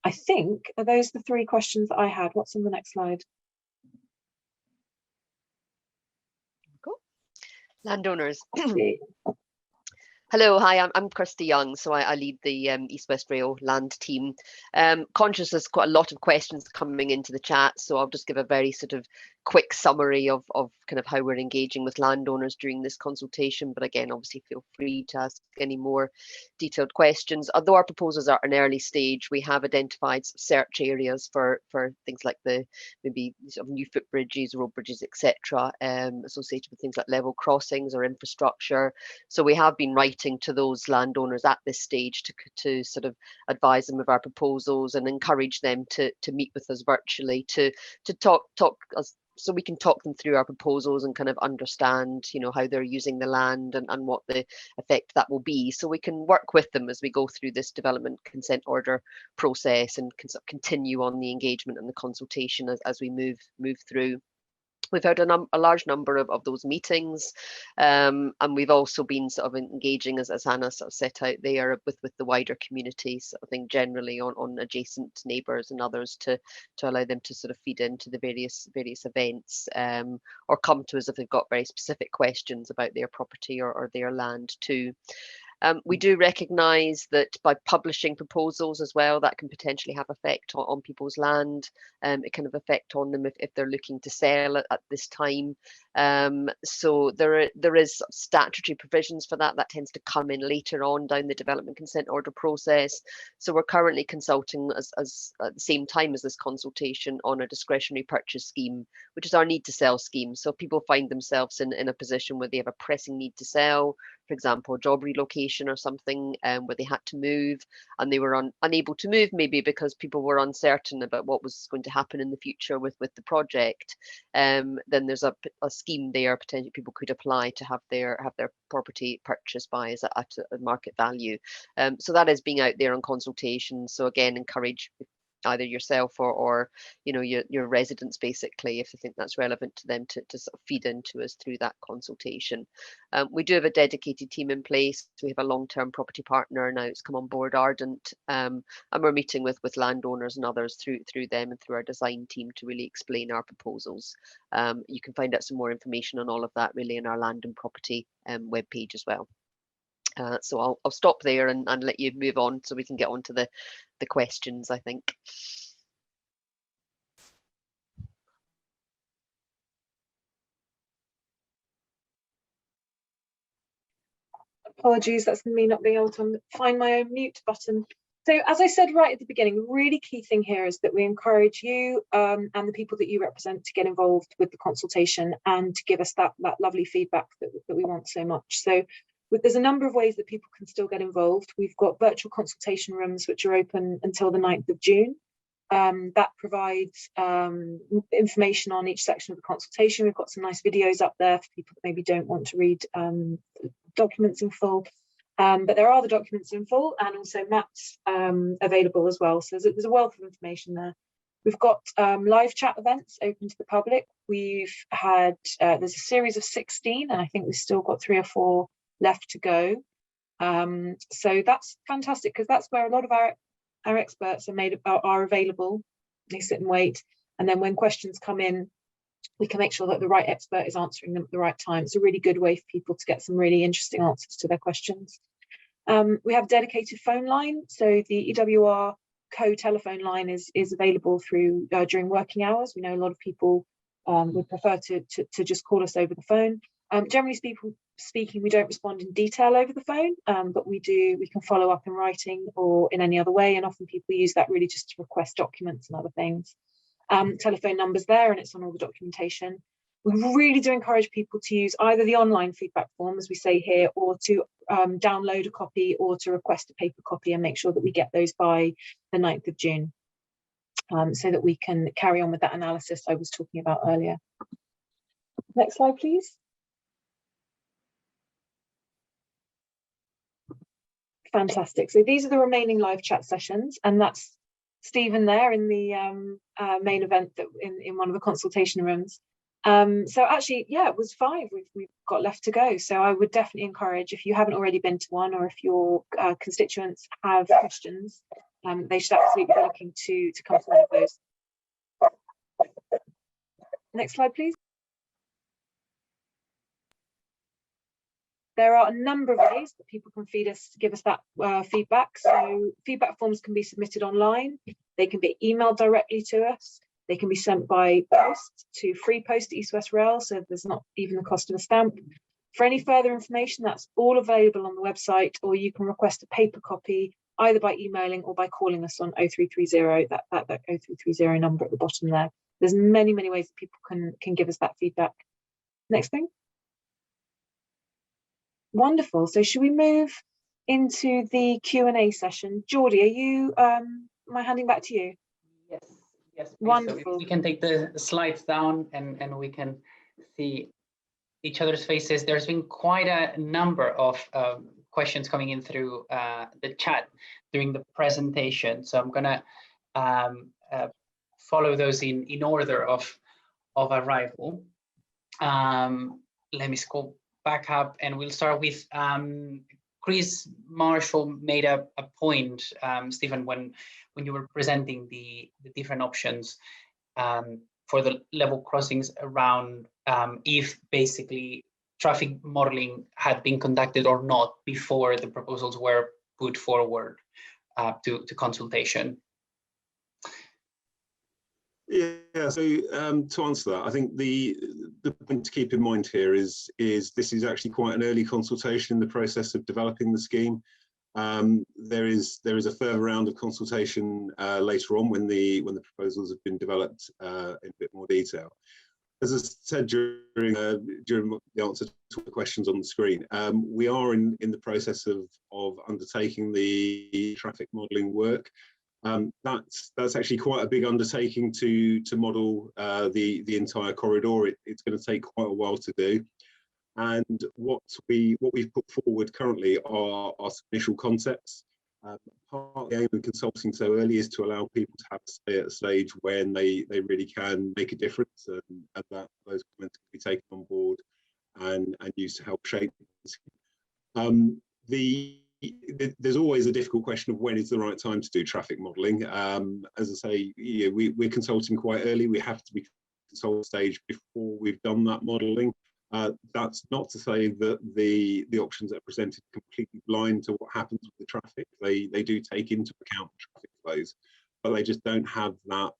I think, are those the three questions that I had? What's on the next slide? Cool. Landowners. Hello, hi, I'm Kirsty Young, so I lead the East West Rail land team. Conscious there's quite a lot of questions coming into the chat, so I'll just give a very sort of quick summary of kind of how we're engaging with landowners during this consultation. But again, obviously feel free to ask any more detailed questions. Although our proposals are at an early stage, we have identified search areas for things like the maybe sort of new footbridges, road bridges, etc., associated with things like level crossings or infrastructure. So we have been writing to those landowners at this stage to sort of advise them of our proposals and encourage them to meet with us virtually to talk us, so we can talk them through our proposals and kind of understand, you know, how they're using the land and what the effect that will be. So we can work with them as we go through this development consent order process and can sort of continue on the engagement and the consultation as we move through. We've had a large number of those meetings, and we've also been sort of engaging, as Hannah sort of set out there, with the wider community, sort of thing, generally on adjacent neighbours and others to allow them to sort of feed into the various events, or come to us if they've got very specific questions about their property or their land too. We do recognise that by publishing proposals as well, that can potentially have effect on people's land. It can have effect on them if they're looking to sell at this time. So there is statutory provisions for that. That tends to come in later on down the development consent order process. So we're currently consulting as at the same time as this consultation on a discretionary purchase scheme, which is our need to sell scheme. So people find themselves in a position where they have a pressing need to sell, for example, a job relocation or something, where they had to move and they were unable to move, maybe because people were uncertain about what was going to happen in the future with the project. Then there's a scheme there potentially people could apply to have their property purchased by us at a market value. So that is being out there on consultation. So again, encourage either yourself or you know your residents, basically, if you think that's relevant to them, to sort of feed into us through that consultation. We do have a dedicated team in place. We have a long-term property partner now. It's come on board, Ardent, and we're meeting with landowners and others through them and through our design team to really explain our proposals. You can find out some more information on all of that really in our land and property webpage as well. So I'll stop there and let you move on so we can get on to the questions, I think. Apologies, that's me not being able to find my own mute button. So as I said right at the beginning, the really key thing here is that we encourage you and the people that you represent to get involved with the consultation and to give us that lovely feedback that we want so much. So there's a number of ways that people can still get involved. We've got virtual consultation rooms which are open until the 9th of June. That provides information on each section of the consultation. We've got some nice videos up there for people that maybe don't want to read documents in full. But there are the documents in full and also maps available as well. So there's a wealth of information there. We've got live chat events open to the public. We've had, there's a series of 16, and I think we've still got 3 or 4 left to go. So that's fantastic, because that's where a lot of our experts are available. They sit and wait, and then when questions come in, we can make sure that the right expert is answering them at the right time. It's a really good way for people to get some really interesting answers to their questions. We have a dedicated phone line, so the EWR co-telephone line is available through during working hours. We know a lot of people would prefer to just call us over the phone. Generally speaking, we don't respond in detail over the phone, but we can follow up in writing or in any other way, and often people use that really just to request documents and other things. Telephone numbers there, and it's on all the documentation. We really do encourage people to use either the online feedback form, as we say here, or to download a copy or to request a paper copy, and make sure that we get those by the 9th of June, so that we can carry on with that analysis I was talking about earlier. Next slide, please. Fantastic. So these are the remaining live chat sessions, and that's Stephen there in the main event that in one of the consultation rooms. So actually, yeah, it was 5 we've got left to go. So I would definitely encourage, if you haven't already been to one, or if your constituents have questions, they should absolutely be looking to come to one of those. Next slide, please. There are a number of ways that people can give us that feedback. So feedback forms can be submitted online. They can be emailed directly to us. They can be sent by post to free post East West Rail, so there's not even the cost of a stamp. For any further information, that's all available on the website, or you can request a paper copy either by emailing or by calling us on 0330, that 0330 number at the bottom there. There's many ways that people can give us that feedback. Next thing. Wonderful. So should we move into the Q&A session? Geordie, are you, am I handing back to you? Yes, yes, please. Wonderful. So if we can take the slides down and we can see each other's faces. There's been quite a number of questions coming in through the chat during the presentation. So I'm gonna follow those in order of arrival. Let me scroll back up and we'll start with Chris Marshall made a point, Stephen, when you were presenting the different options for the level crossings around if basically traffic modeling had been conducted or not before the proposals were put forward to consultation. Yeah, so to answer that, I think the point to keep in mind here is this is actually quite an early consultation in the process of developing the scheme. There is a further round of consultation later on when the proposals have been developed in a bit more detail. As I said during the answer to the questions on the screen, we are in the process of undertaking the traffic modelling work. That's actually quite a big undertaking to model the entire corridor. It's going to take quite a while to do. And what we've put forward currently are some initial concepts. Part of the aim of consulting so early is to allow people to have a say at a stage when they really can make a difference, and that those comments can be taken on board and used to help shape there's always a difficult question of when is the right time to do traffic modelling. As I say, yeah, we're consulting quite early. We have to be consult stage before we've done that modelling. That's not to say that the options that are presented are completely blind to what happens with the traffic. They do take into account traffic flows, but they just don't have that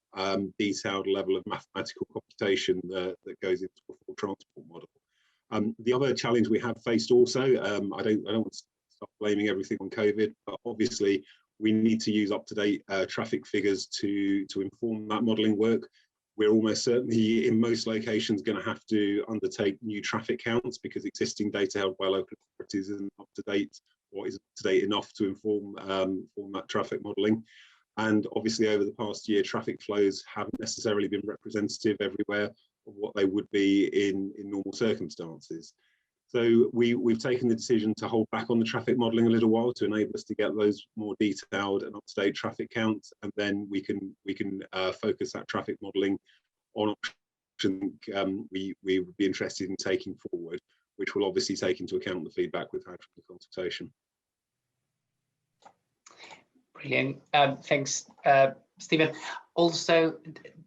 detailed level of mathematical computation that goes into a full transport model. The other challenge we have faced also, I don't want to stop blaming everything on COVID, but obviously we need to use up-to-date traffic figures to inform that modelling work. We're almost certainly in most locations going to have to undertake new traffic counts because existing data held by local authorities isn't up to date or isn't up to date enough to inform that traffic modelling. And obviously over the past year, traffic flows haven't necessarily been representative everywhere of what they would be in normal circumstances. So we've taken the decision to hold back on the traffic modelling a little while to enable us to get those more detailed and up-to-date traffic counts, and then we can focus that traffic modelling on options we would be interested in taking forward, which will obviously take into account the feedback we've had from the consultation. Brilliant. Thanks, Stephen. Also,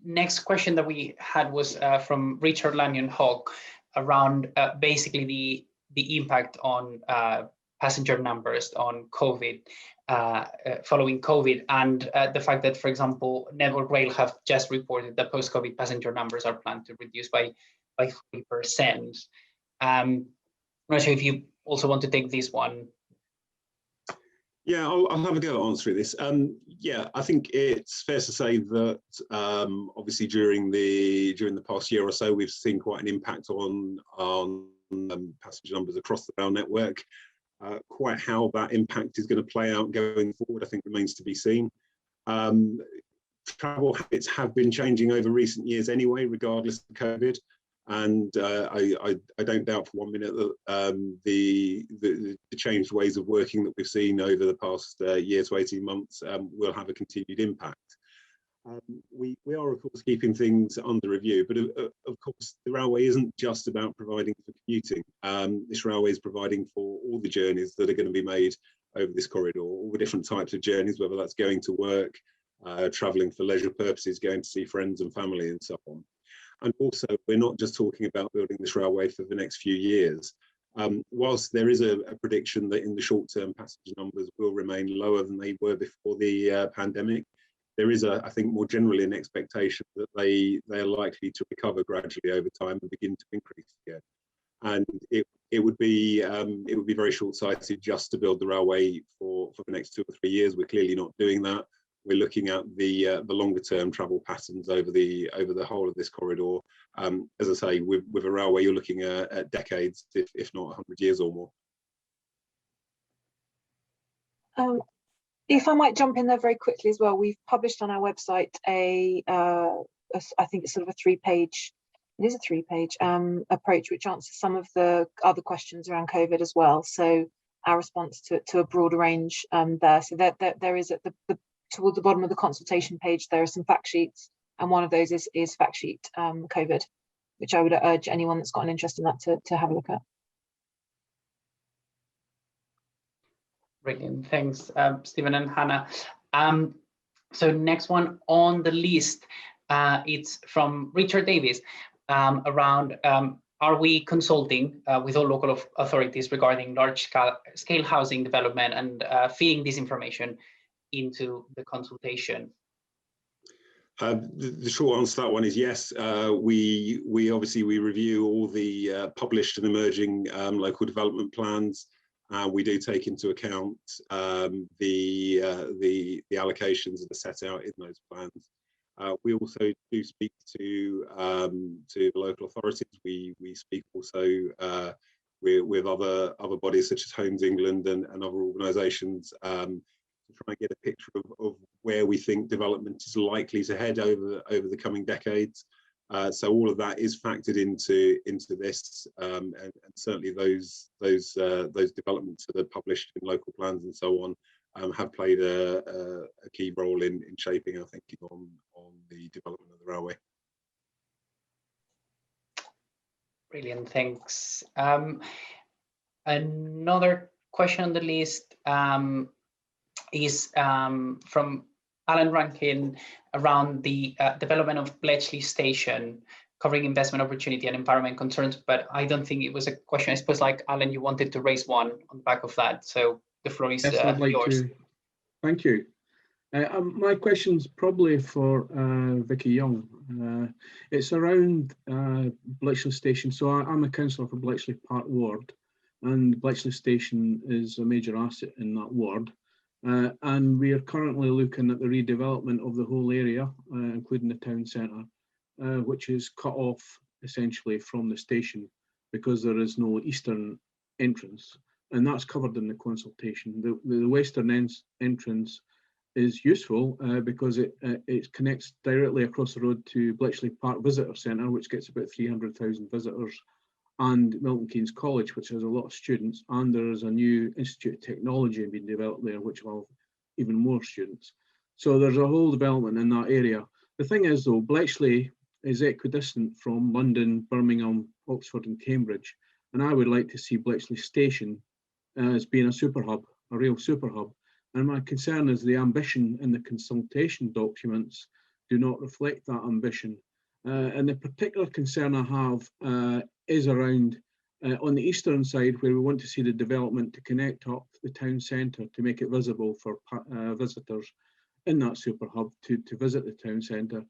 next question that we had was from Richard Lanyon-Hogg around basically the impact on passenger numbers on COVID, following COVID, and the fact that, for example, Network Rail have just reported that post-COVID passenger numbers are planned to reduce by 40%. I'm not sure if you also want to take this one. Yeah, I'll have a go at answering this. Yeah, I think it's fair to say that obviously during the past year or so, we've seen quite an impact on passenger numbers across the rail network. Quite how that impact is going to play out going forward, I think remains to be seen. Travel habits have been changing over recent years anyway, regardless of COVID. And I don't doubt for 1 minute that the changed ways of working that we've seen over the past year to 18 months will have a continued impact. We are, of course, keeping things under review, but of course, the railway isn't just about providing for commuting. This railway is providing for all the journeys that are going to be made over this corridor, all the different types of journeys, whether that's going to work, travelling for leisure purposes, going to see friends and family and so on. And also, we're not just talking about building this railway for the next few years. Whilst there is a prediction that in the short term, passenger numbers will remain lower than they were before the pandemic, there is I think more generally an expectation that they are likely to recover gradually over time and begin to increase again. And it would be very short-sighted just to build the railway for the next 2 or 3 years. We're clearly not doing that. We're looking at the longer-term travel patterns over the whole of this corridor. As I say, with a railway, you're looking at decades, if not 100 years or more. If I might jump in there very quickly as well, we've published on our website I think it's sort of a three-page approach which answers some of the other questions around COVID as well. So our response to a broader range there. So there is at towards the bottom of the consultation page, there are some fact sheets, and one of those is fact sheet COVID, which I would urge anyone that's got an interest in that to have a look at. Brilliant, thanks, Stephen and Hannah. So next one on the list, it's from Richard Davis around are we consulting with all local authorities regarding large-scale housing development and feeding this information into the consultation? The short answer to that one is yes. We obviously review all the published and emerging local development plans. We do take into account the allocations that are set out in those plans. We also do speak to the local authorities. We speak also with other bodies such as Homes England and other organisations to try and get a picture of where we think development is likely to head over the coming decades. So all of that is factored into this, and certainly those developments that are published in local plans and so on have played a key role in shaping our thinking on the development of the railway. Brilliant, thanks. Another question on the list is from Alan Rankin around the development of Bletchley Station, covering investment opportunity and environment concerns, but I don't think it was a question. I suppose, like, Alan, you wanted to raise one on the back of that, so the floor is yes, I'd like yours. to. Thank you. My question's probably for Vicky Young. It's around Bletchley Station. So I'm a councillor for Bletchley Park Ward, and Bletchley Station is a major asset in that ward. And we are currently looking at the redevelopment of the whole area, including the town centre, which is cut off essentially from the station because there is no eastern entrance, and that's covered in the consultation. The western entrance is useful because it connects directly across the road to Bletchley Park Visitor Centre, which gets about 300,000 visitors, and Milton Keynes College, which has a lot of students, and there is a new Institute of Technology being developed there, which will have even more students. So there's a whole development in that area. The thing is, though, Bletchley is equidistant from London, Birmingham, Oxford and Cambridge, and I would like to see Bletchley Station as being a super hub, a real super hub. And my concern is the ambition in the consultation documents do not reflect that ambition. And the particular concern I have is around on the eastern side, where we want to see the development to connect up the town centre to make it visible for visitors in that super hub to visit the town centre.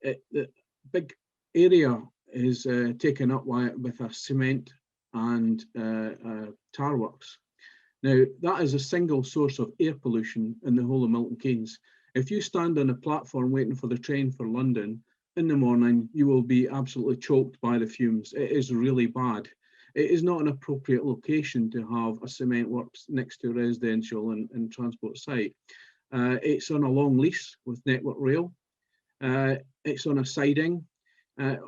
The big area is taken up with a cement and tar works. Now, that is a single source of air pollution in the whole of Milton Keynes. If you stand on a platform waiting for the train for London in the morning, you will be absolutely choked by the fumes. It is really bad. It is not an appropriate location to have a cement works next to a residential and transport site. It's on a long lease with Network Rail. It's on a siding.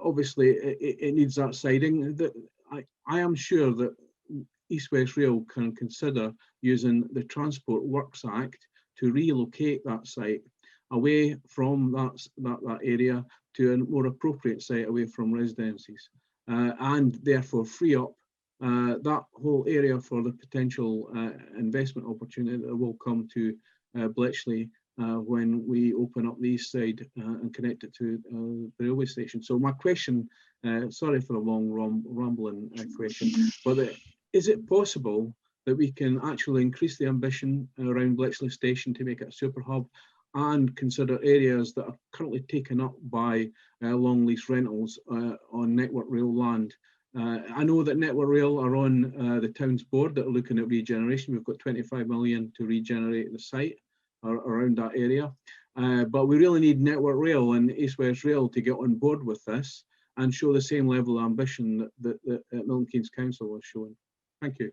Obviously, it needs that siding. I am sure that East West Rail can consider using the Transport Works Act to relocate that site away from that area to a more appropriate site away from residences, and therefore free up that whole area for the potential investment opportunity that will come to Bletchley when we open up the east side and connect it to the railway station. So my question, sorry for a long rambling question, but is it possible that we can actually increase the ambition around Bletchley Station to make it a super hub? and consider areas that are currently taken up by long lease rentals on Network Rail land. I know that Network Rail are on the town's board that are looking at regeneration. We've got 25 million to regenerate the site around that area. But we really need Network Rail and East West Rail to get on board with this and show the same level of ambition that Milton Keynes Council was showing. Thank you.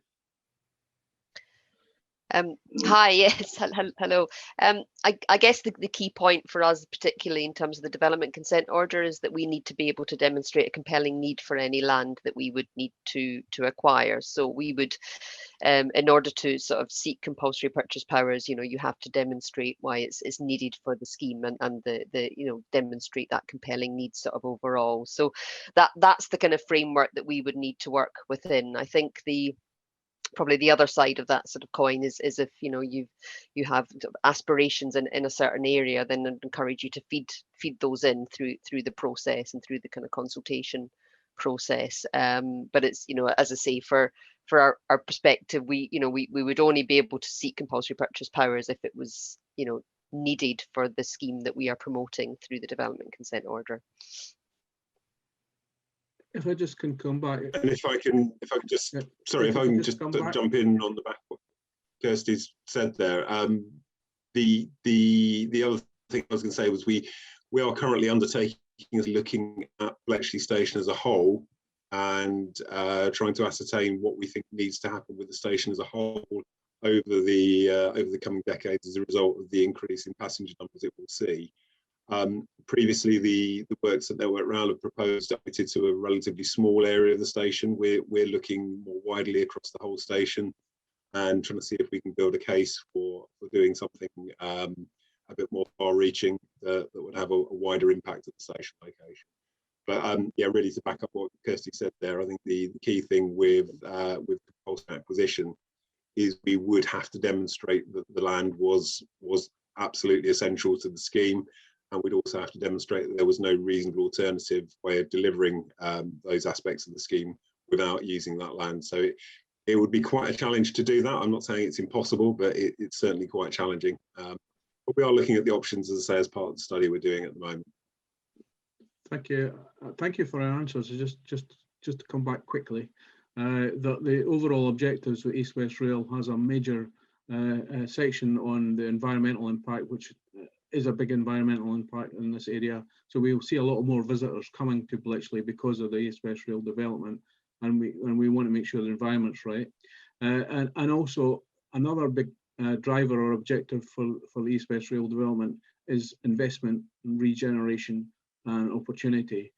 Hi, yes, hello. I guess the key point for us, particularly in terms of the development consent order, is that we need to be able to demonstrate a compelling need for any land that we would need to acquire. So we would, in order to sort of seek compulsory purchase powers, you have to demonstrate why it's needed for the scheme and the demonstrate that compelling need sort of overall. So that's the kind of framework that we would need to work within. I think probably the other side of that sort of coin is if you have sort of aspirations in a certain area, then I'd encourage you to feed those in through the process and through the kind of consultation process. But it's as I say, for our perspective, we would only be able to seek compulsory purchase powers if it was needed for the scheme that we are promoting through the development consent order. If I just can come back, and if I can just jump in on the back of what Kirsty's said there. The other thing I was going to say was we are currently undertaking looking at Bletchley Station as a whole and trying to ascertain what we think needs to happen with the station as a whole over the coming decades as a result of the increase in passenger numbers it will see. Previously, the works that Network Rail have proposed limited to a relatively small area of the station. We're looking more widely across the whole station and trying to see if we can build a case for doing something a bit more far-reaching that would have a wider impact at the station location. But yeah, really to back up what Kirsty said there, I think the key thing with compulsory acquisition is we would have to demonstrate that the land was absolutely essential to the scheme. And we'd also have to demonstrate that there was no reasonable alternative way of delivering those aspects of the scheme without using that land. So it would be quite a challenge to do that. I'm not saying it's impossible, but it's certainly quite challenging. But we are looking at the options, as I say, as part of the study we're doing at the moment. Thank you. Thank you for our answers. Just to come back quickly, the overall objectives with East West Rail has a major section on the environmental impact, which is a big environmental impact in this area. So we'll see a lot more visitors coming to Bletchley because of the East West Rail development, and we want to make sure the environment's right. And also another big driver or objective for the East West Rail development is investment, regeneration and opportunity,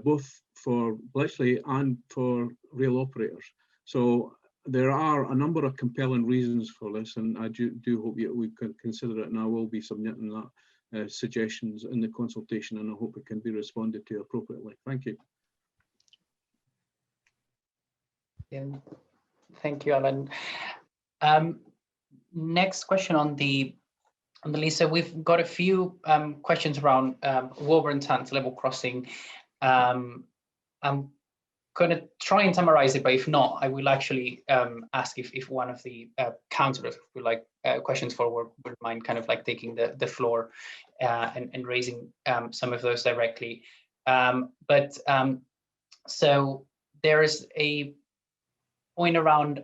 both for Bletchley and for rail operators. So there are a number of compelling reasons for this, and I do hope we can consider it, and I will be submitting that suggestions in the consultation, and I hope it can be responded to appropriately. Thank you. Yeah. Thank you, Alan. Next question on the list. So we've got a few questions around Woburn Sands level crossing. I'm going to try and summarize it, but if not, I will actually ask if one of the councillors would like questions forward, would mind kind of like taking the floor and raising some of those directly. So there is a point around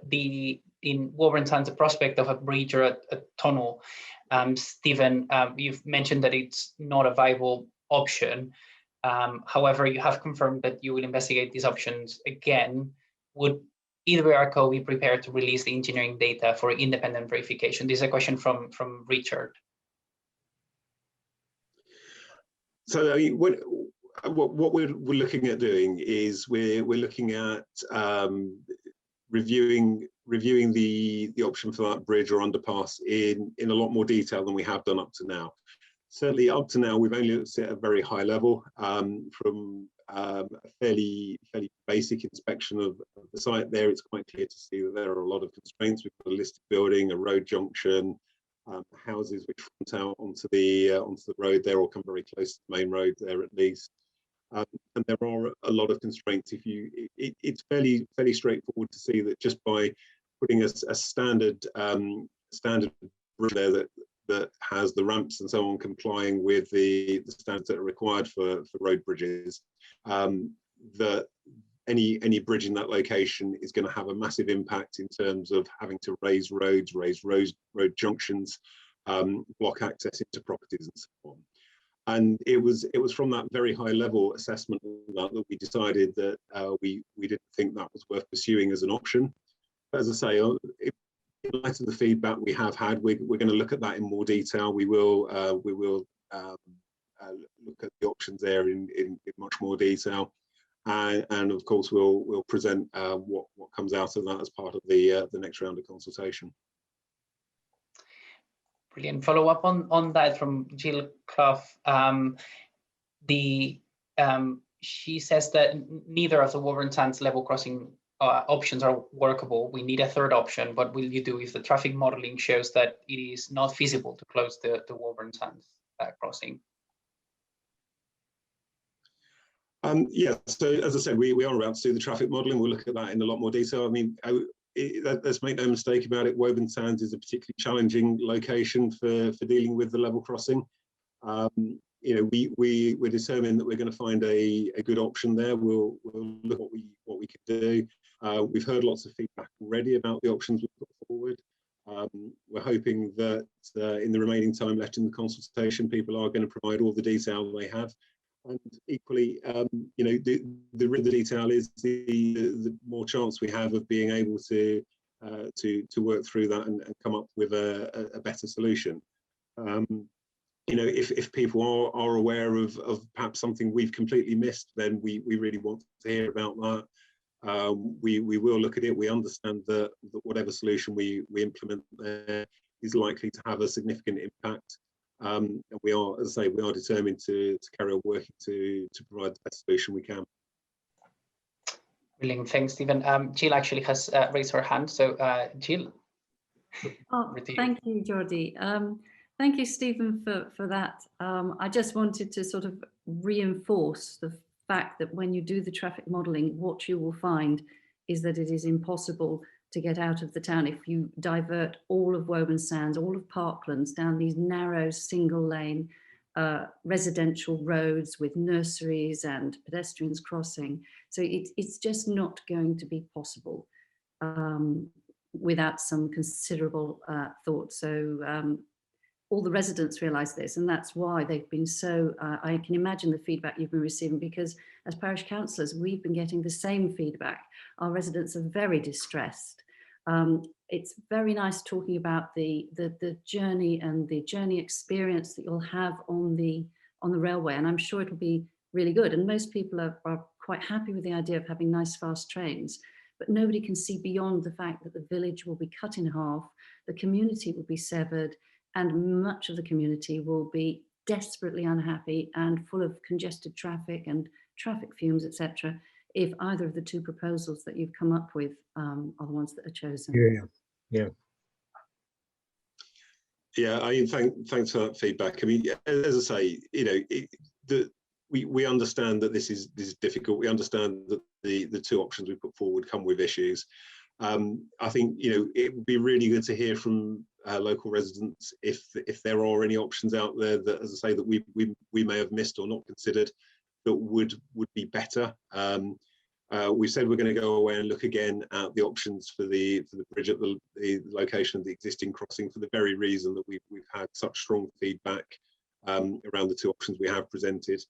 in Woburn Sands, the prospect of a bridge or a tunnel. Stephen, you've mentioned that it's not a viable option. However, you have confirmed that you will investigate these options again. Would EWRCO be prepared to release the engineering data for independent verification? This is a question from Richard. So I mean, what we're looking at doing is we're looking at reviewing the option for that bridge or underpass in a lot more detail than we have done up to now. Certainly up to now, we've only looked at a very high level from a fairly basic inspection of the site there. It's quite clear to see that there are a lot of constraints. We've got a listed building, a road junction, houses which front out onto the road there or come very close to the main road there at least. And there are a lot of constraints. It's fairly straightforward to see that just by putting a standard bridge there, that has the ramps and so on complying with the standards that are required for road bridges, that any bridge in that location is going to have a massive impact in terms of having to raise roads, road junctions, block access into properties and so on. And it was from that very high level assessment that we decided that we didn't think that was worth pursuing as an option. But as I say, in light of the feedback we have had, we're going to look at that in more detail. We will look at the options there in much more detail, and of course we'll present what comes out of that as part of the next round of consultation. Brilliant. Follow up on that from Jill Clough. She says that neither of the Woburn Sands level crossing options are workable. We need a third option. What will you do if the traffic modelling shows that it is not feasible to close the Woburn Sands crossing? Yeah, so as I said, we are about to do the traffic modelling. We'll look at that in a lot more detail. I mean, let's make no mistake about it, Woburn Sands is a particularly challenging location for dealing with the level crossing. You know, we're determined that we're going to find a good option there. We'll look at what we can do. We've heard lots of feedback already about the options we've put forward. We're hoping that in the remaining time left in the consultation, people are going to provide all the detail they have. And equally, you know, the detail is the more chance we have of being able to work through that and come up with a better solution. You know, if people are aware of perhaps something we've completely missed, then we really want to hear about that. We will look at it. We understand that whatever solution we implement there is likely to have a significant impact. And we are, as I say, we are determined to carry on working to provide the best solution we can. Brilliant, thanks, Stephen. Jill actually has raised her hand, so Jill. Oh, thank you, Jordi. Thank you, Stephen, for that. I just wanted to sort of reinforce the fact that when you do the traffic modelling, what you will find is that it is impossible to get out of the town if you divert all of Woburn Sands, all of Parklands down these narrow single lane residential roads with nurseries and pedestrians crossing. So it's just not going to be possible without some considerable thought. So all the residents realise this, and that's why they've been so, I can imagine the feedback you've been receiving, because as parish councillors, we've been getting the same feedback. Our residents are very distressed. It's very nice talking about the journey and the journey experience that you'll have on the railway, and I'm sure it'll be really good. And most people are quite happy with the idea of having nice fast trains, but nobody can see beyond the fact that the village will be cut in half, the community will be severed, and much of the community will be desperately unhappy and full of congested traffic and traffic fumes, etc., if either of the two proposals that you've come up with are the ones that are chosen. Yeah. Thanks for that feedback. I mean, as I say, you know, we understand that this is difficult. We understand that the two options we put forward come with issues. I think, you know, it would be really good to hear from local residents if there are any options out there that, as I say, that we may have missed or not considered that would be better. We said we're going to go away and look again at the options for the bridge at the location of the existing crossing, for the very reason that we've had such strong feedback around the two options we have presented.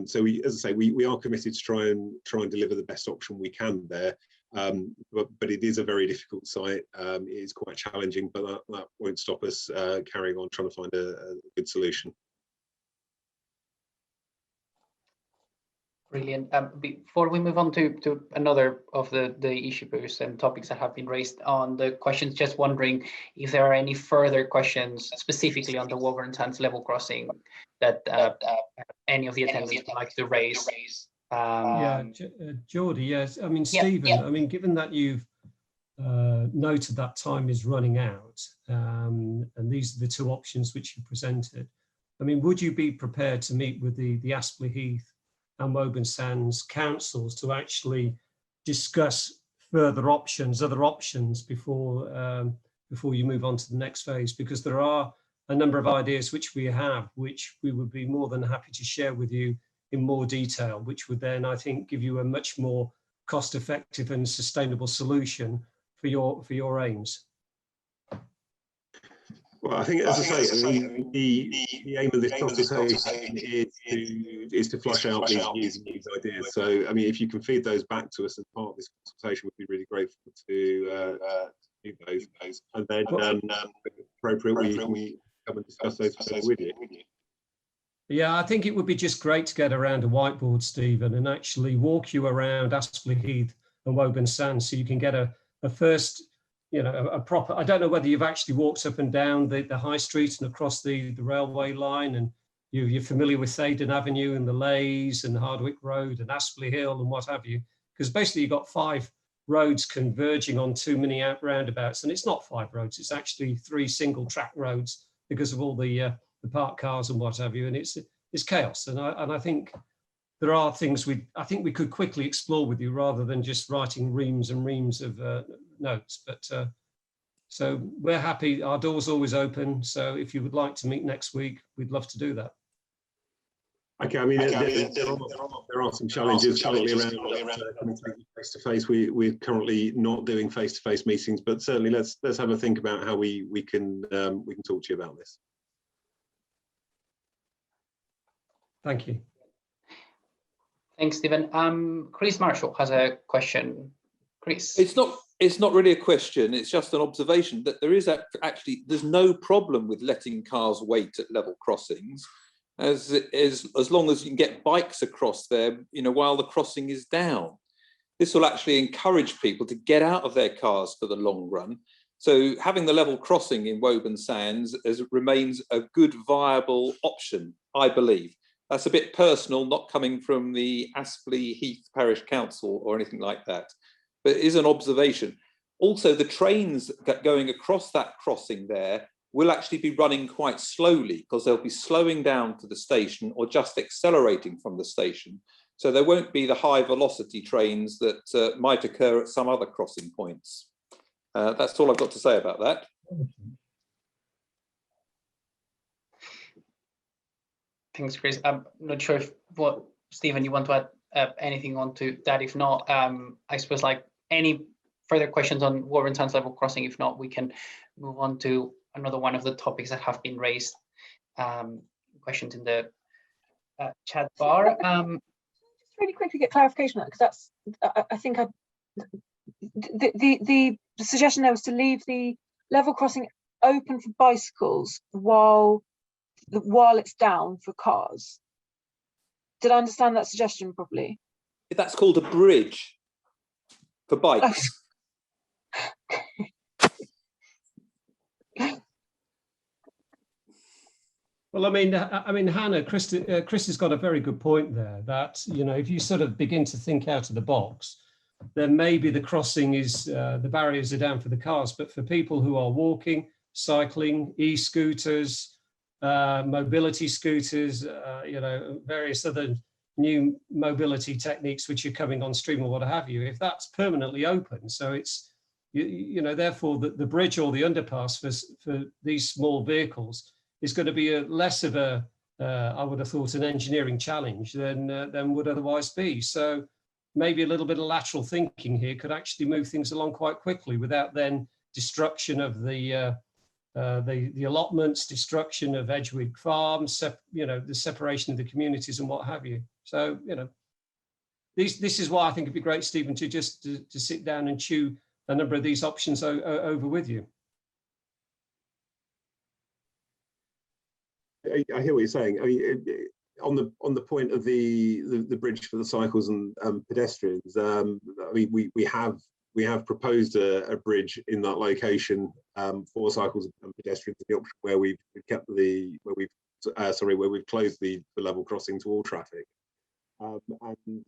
So as I say, we are committed to try and deliver the best option we can there. But it is a very difficult site. It is quite challenging, but that won't stop us carrying on trying to find a good solution. Brilliant. Before we move on to another of the issues and topics that have been raised on the questions, just wondering if there are any further questions specifically on the Woburn Sands level crossing that any of the attendees would like to raise. Jordi, yes. I mean, Stephen, I mean, given that you've noted that time is running out, and these are the two options which you presented, I mean, would you be prepared to meet with the Aspley Heath and Woburn Sands councils to actually discuss further options, other options, before you move on to the next phase? Because there are a number of ideas which we have, which we would be more than happy to share with you in more detail, which would then, I think, give you a much more cost-effective and sustainable solution for your aims. Well, I think, as I say, the aim of this consultation is to flush out these views and these ideas. So, I mean, if you can feed those back to us as part of this consultation, we'd be really grateful to do those. And then, appropriately, we come and discuss those with you. Yeah, I think it would be just great to get around a whiteboard, Stephen, and actually walk you around Aspley Heath and Woburn Sands, so you can get a first, you know, a proper. I don't know whether you've actually walked up and down the high street and across the railway line, and you're familiar with Thaden Avenue and the Leys and Hardwick Road and Aspley Hill and what have you, because basically you've got 5 roads converging on 2 mini roundabouts, and it's not 5 roads, it's actually 3 single track roads because of all the parked cars and what have you, and it's chaos. And I think there are things I think we could quickly explore with you rather than just writing reams and reams of notes. But so we're happy. Our door's always open. So if you would like to meet next week, we'd love to do that. Okay, I mean, there are some challenges currently around face to face. We're currently not doing face to face meetings, but certainly let's have a think about how we can talk to you about this. Thank you. Thanks, Stephen. Chris Marshall has a question. Chris. It's not really a question. It's just an observation that there is actually there's no problem with letting cars wait at level crossings, as long as you can get bikes across there, you know, while the crossing is down. This will actually encourage people to get out of their cars for the long run. So having the level crossing in Woburn Sands remains a good, viable option, I believe. That's a bit personal, not coming from the Aspley Heath Parish Council or anything like that, but it is an observation. Also, the trains going across that crossing there will actually be running quite slowly because they'll be slowing down to the station or just accelerating from the station. So there won't be the high velocity trains that might occur at some other crossing points. That's all I've got to say about that. Thanks, Chris. I'm not sure if Stephen, you want to add anything onto that. If not, I suppose like any further questions on Woburn Sands level crossing. If not, we can move on to another one of the topics that have been raised. Questions in the chat bar. Just really quickly get clarification on that, because that's I think the suggestion there was to leave the level crossing open for bicycles while it's down for cars. Did I understand that suggestion properly? That's called a bridge for bikes. Well, I mean, Hannah, Chris has got a very good point there. That, you know, if you sort of begin to think out of the box, then maybe the crossing is the barriers are down for the cars, but for people who are walking, cycling, e-scooters, mobility scooters, you know, various other new mobility techniques which are coming on stream or what have you, if that's permanently open, so it's, you know, therefore the bridge or the underpass for these small vehicles is going to be less of a, I would have thought, an engineering challenge than would otherwise be. So maybe a little bit of lateral thinking here could actually move things along quite quickly without then destruction of the allotments, destruction of Edgewood Farms, you know, the separation of the communities and what have you. So, you know, this is why I think it'd be great, Stephen, to sit down and chew a number of these options over with you. I hear what you're saying. I mean, on the point of the bridge for the cycles and pedestrians, I mean, we have proposed a bridge in that location for cycles and pedestrians. The option where we've kept where we've closed the level crossing to all traffic. And I mean,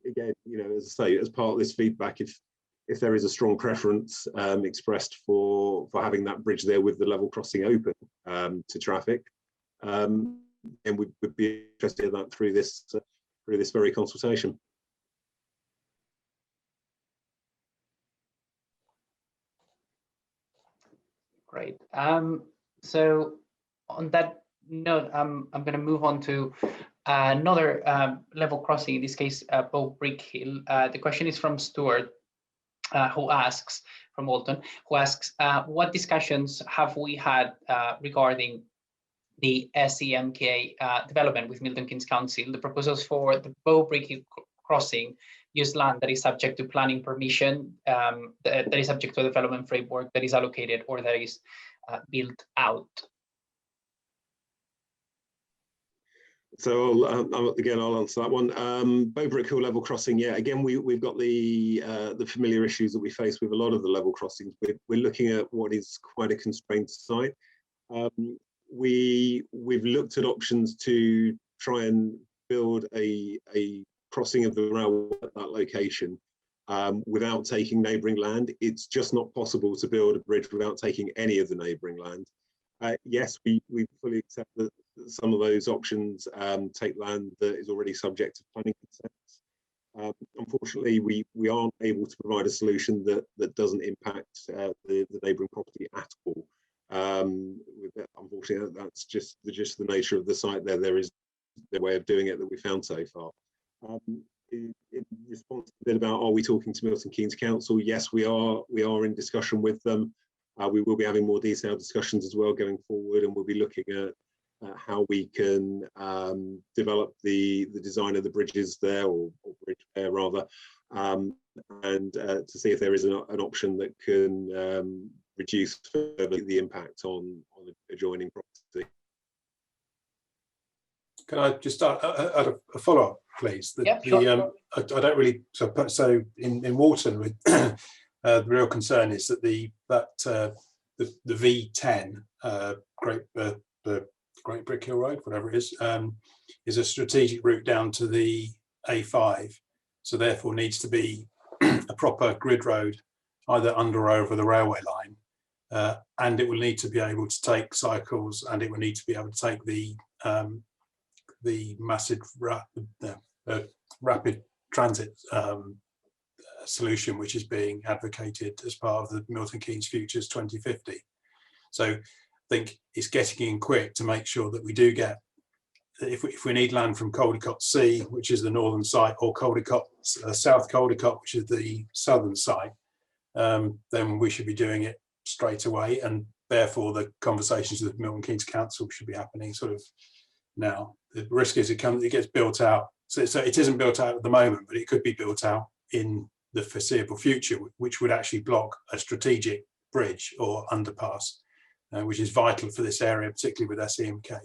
again, you know, as I say, as part of this feedback, if there is a strong preference expressed for having that bridge there with the level crossing open to traffic, and we would be interested in that through this very consultation. Great. So on that note, I'm going to move on to another level crossing, in this case, Bow Brick Hill. The question is from Stuart, who asks, from Walton, who asks, what discussions have we had regarding the SEMK development with Milton Keynes Council? The proposals for the Bow Brick Hill crossing use land that is subject to planning permission, that is subject to a development framework that is allocated or that is built out. So I'll answer that one. Bow Brick Hill level crossing, yeah, again, we've got the familiar issues that we face with a lot of the level crossings. We're looking at what is quite a constrained site. We've looked at options to try and build a crossing of the railway at that location without taking neighbouring land. It's just not possible to build a bridge without taking any of the neighbouring land. Yes, we fully accept that some of those options take land that is already subject to planning consents. Unfortunately, we aren't able to provide a solution that doesn't impact the neighbouring property at all. Unfortunately, that's just the nature of the site. There is the way of doing it that we found so far. In response to a bit about, are we talking to Milton Keynes Council? Yes, we are in discussion with them. We will be having more detailed discussions as well going forward, and we'll be looking at how we can develop the design of the bridges there, or bridge there rather, and to see if there is an option that can reduce further the impact on adjoining property. Can I just start at a follow-up, please? Yep, sure. I don't really, so in Walton, with the real concern is that the V10 Great Brick Hill Road, whatever it is a strategic route down to the A5, so therefore needs to be a proper grid road, either under or over the railway line, and it will need to be able to take cycles, and it will need to be able to take the massive rapid transit solution which is being advocated as part of the Milton Keynes Futures 2050. So I think it's getting in quick to make sure that we do get, if we need land from Caldecott C, which is the northern site, or Caldecott, South Caldecott, which is the southern site, then we should be doing it straight away, and therefore the conversations with Milton Keynes Council should be happening sort of now. The risk is it gets built out, so it isn't built out at the moment, but it could be built out in the foreseeable future, which would actually block a strategic bridge or underpass, which is vital for this area, particularly with SEMK.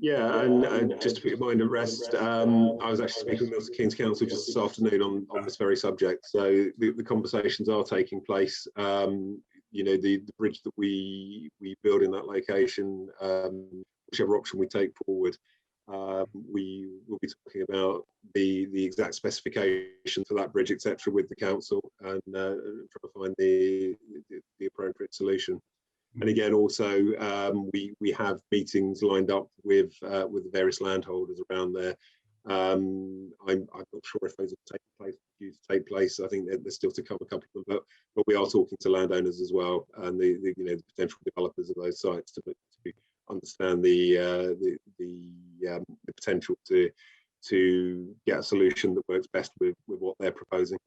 Yeah, and just to put your mind at rest, I was actually speaking with Milton Keynes Council just this afternoon on this very subject. So the conversations are taking place. You know, the bridge that we build in that location, whichever option we take forward, we will be talking about the exact specification for that bridge, etc., with the council, and try to find the appropriate solution. And again, also we have meetings lined up with the various landholders around there. I'm not sure if those are due to take place. I think there's still to come, a couple of them, but we are talking to landowners as well, and the potential developers of those sites to understand the potential to get a solution that works best with what they're proposing.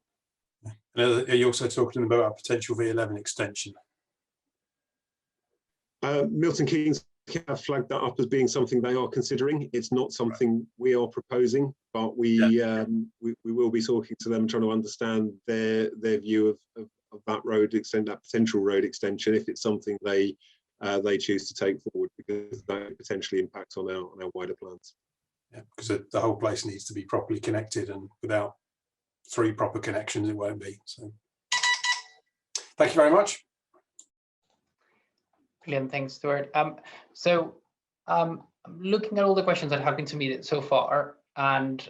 And are you also talking about a potential V11 extension? Milton Keynes have flagged that up as being something they are considering. It's not something we are proposing, but we will be talking to them, trying to understand their view of that road extent, that potential road extension, if it's something they choose to take forward, because that could potentially impact on our wider plans. Yeah, because the whole place needs to be properly connected, and without 3 proper connections, it won't be. So, thank you very much. Brilliant, thanks, Stuart. So looking at all the questions that have been submitted so far, and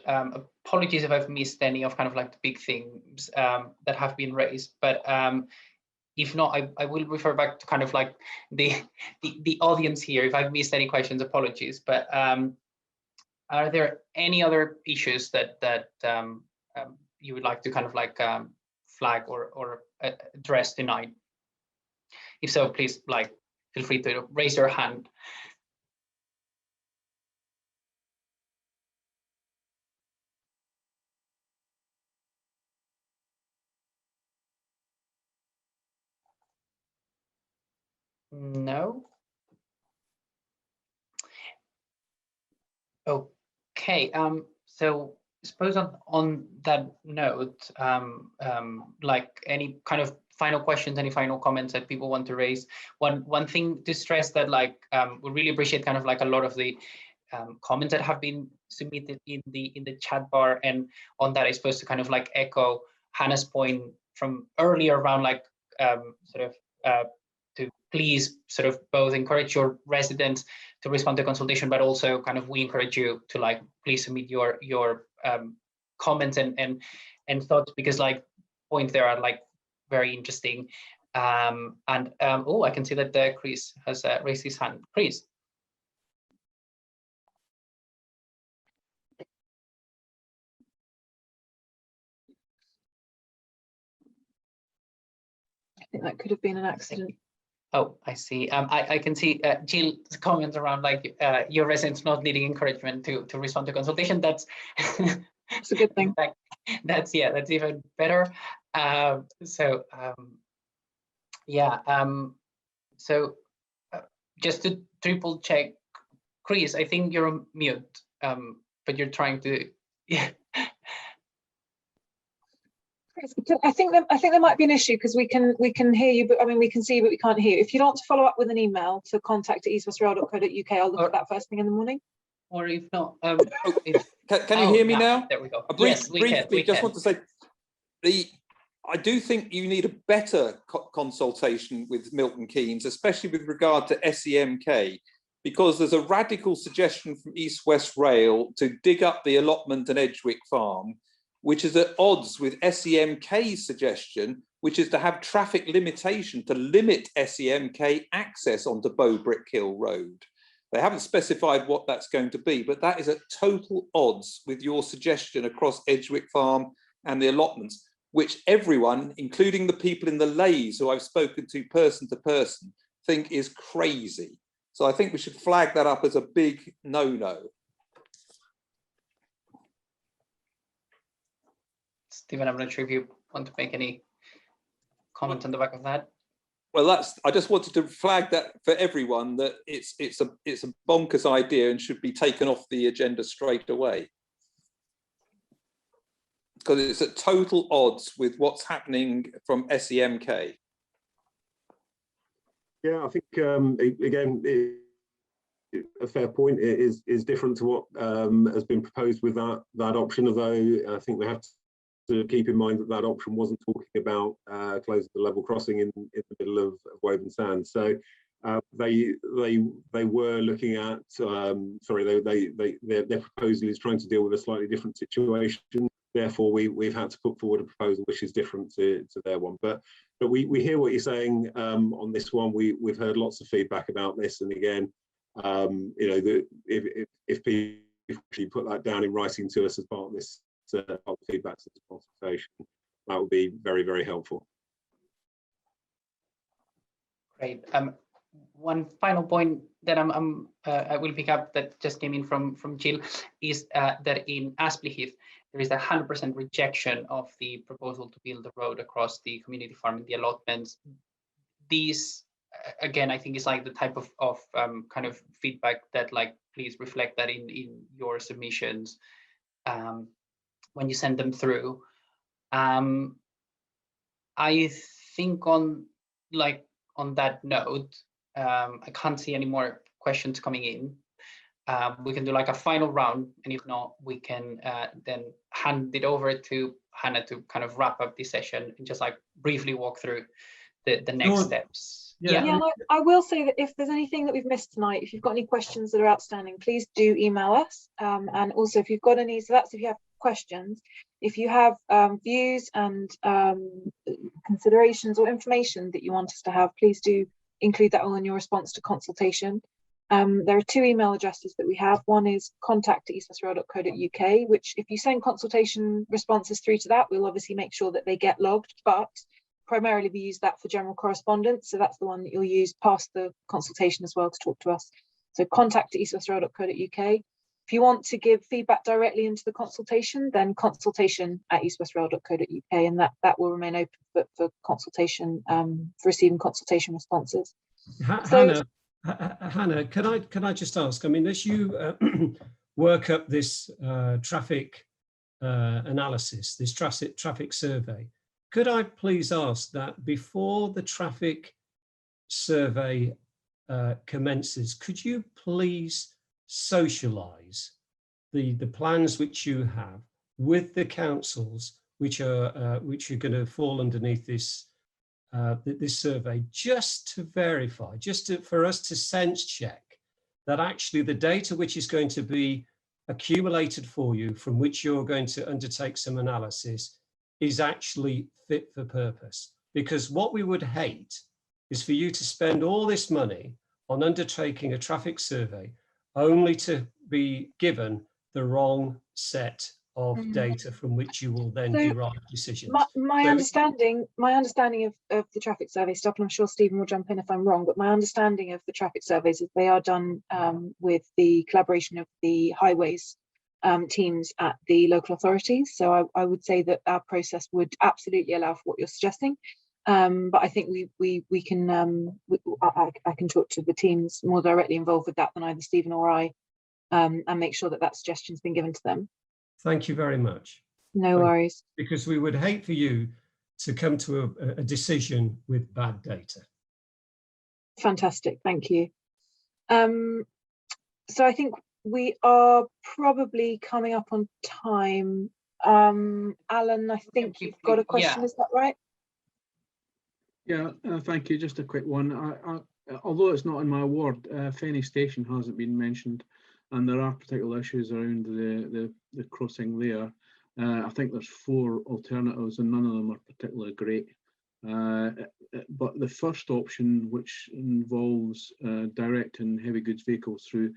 apologies if I've missed any of kind of like the big themes that have been raised, but if not, I will refer back to kind of like the audience here. If I've missed any questions, apologies. But are there any other issues that you would like to kind of like flag or address tonight? If so, please like feel free to raise your hand. No. Okay. So I suppose on that note, like any kind of final questions, any final comments that people want to raise. One thing to stress that like we really appreciate kind of like a lot of the comments that have been submitted in the chat bar, and on that I suppose to kind of like echo Hannah's point from earlier around like to please sort of both encourage your residents to respond to consultation, but also kind of we encourage you to like please submit your comments and thoughts, because like points there are like very interesting. Oh, I can see that Chris has raised his hand. Chris. I think that could have been an accident. Oh, I see. I can see Jill's comments around like your residents not needing encouragement to respond to consultation. That's That's a good thing. That's even better. Just to triple check, Chris, I think you're on mute, but you're trying to. Yeah. I think there might be an issue because we can hear you, but I mean we can see you, but we can't hear you. If you'd like to follow up with an email to contact@eastwestrail.co.uk, I'll look at that first thing in the morning. Or if not, can you hear me now? There we go. Yes, we just want to say I do think you need a better consultation with Milton Keynes, especially with regard to SEMK, because there's a radical suggestion from East West Rail to dig up the allotment and Edgewick Farm, which is at odds with SEMK's suggestion, which is to have traffic limitation to limit SEMK access onto Bow Brick Hill Road. They haven't specified what that's going to be, but that is at total odds with your suggestion across Edgewick Farm and the allotments, which everyone, including the people in the lays who I've spoken to person, think is crazy. So I think we should flag that up as a big no-no. Stephen, I'm not sure if you want to make any comment on the back of that. Well, I just wanted to flag that for everyone that it's a bonkers idea and should be taken off the agenda straight away, because it's at total odds with what's happening from SEMK. Yeah, I think again, a fair point. It is different to what has been proposed with that option, although I think we have to keep in mind that option wasn't talking about closing the level crossing in the middle of Woburn Sands. So they were looking at their proposal is trying to deal with a slightly different situation. Therefore, we've had to put forward a proposal which is different to their one. But we hear what you're saying on this one. We've heard lots of feedback about this, and again, if people actually put that down in writing to us as part of this feedback to the consultation, that would be very, very helpful. Great. One final point that I will pick up that just came in from Jill is that in Aspley Heath there is 100% rejection of the proposal to build the road across the community farm in the allotments. These again, I think is like the type of kind of feedback that like please reflect that in your submissions when you send them through. I think on that note, I can't see any more questions coming in. We can do like a final round, and if not, we can then hand it over to Hannah to kind of wrap up this session and just like briefly walk through the next steps. Yeah, I will say that if there's anything that we've missed tonight, if you've got any questions that are outstanding, please do email us. And also if you've got any, so that's if you have questions, if you have views and considerations or information that you want us to have, please do include that all in your response to consultation. There are two email addresses that we have. One is contact@eastwestrail.co.uk, which if you send consultation responses through to that, we'll obviously make sure that they get logged, but primarily we use that for general correspondence, so that's the one that you'll use past the consultation as well to talk to us. So contact@eastwestrail.co.uk. If you want to give feedback directly into the consultation, then consultation@eastwestrail.co.uk, and that will remain open for consultation, for receiving consultation responses. Hannah, can I just ask? I mean, as you work up this traffic analysis, this traffic survey, could I please ask that before the traffic survey commences, could you please socialise the plans which you have with the councils which are going to fall underneath this this survey, just to verify, for us to sense check that actually the data which is going to be accumulated for you, from which you're going to undertake some analysis, is actually fit for purpose. Because what we would hate is for you to spend all this money on undertaking a traffic survey only to be given the wrong set of data from which you will then derive decisions. My understanding of the traffic survey stuff, and I'm sure Stephen will jump in if I'm wrong, but my understanding of the traffic surveys is they are done with the collaboration of the highways teams at the local authorities. So I would say that our process would absolutely allow for what you're suggesting. But I think we can I can talk to the teams more directly involved with that than either Stephen or I, and make sure that suggestion's been given to them. Thank you very much. No worries. Because we would hate for you to come to a decision with bad data. Fantastic, thank you. So I think we are probably coming up on time. Alan, I think you've got a question, is that right? Yeah, thank you. Just a quick one. Although it's not in my ward, Fenny Station hasn't been mentioned, and there are particular issues around the crossing there. I think there's 4 alternatives, and none of them are particularly great. But the first option, which involves directing heavy goods vehicles through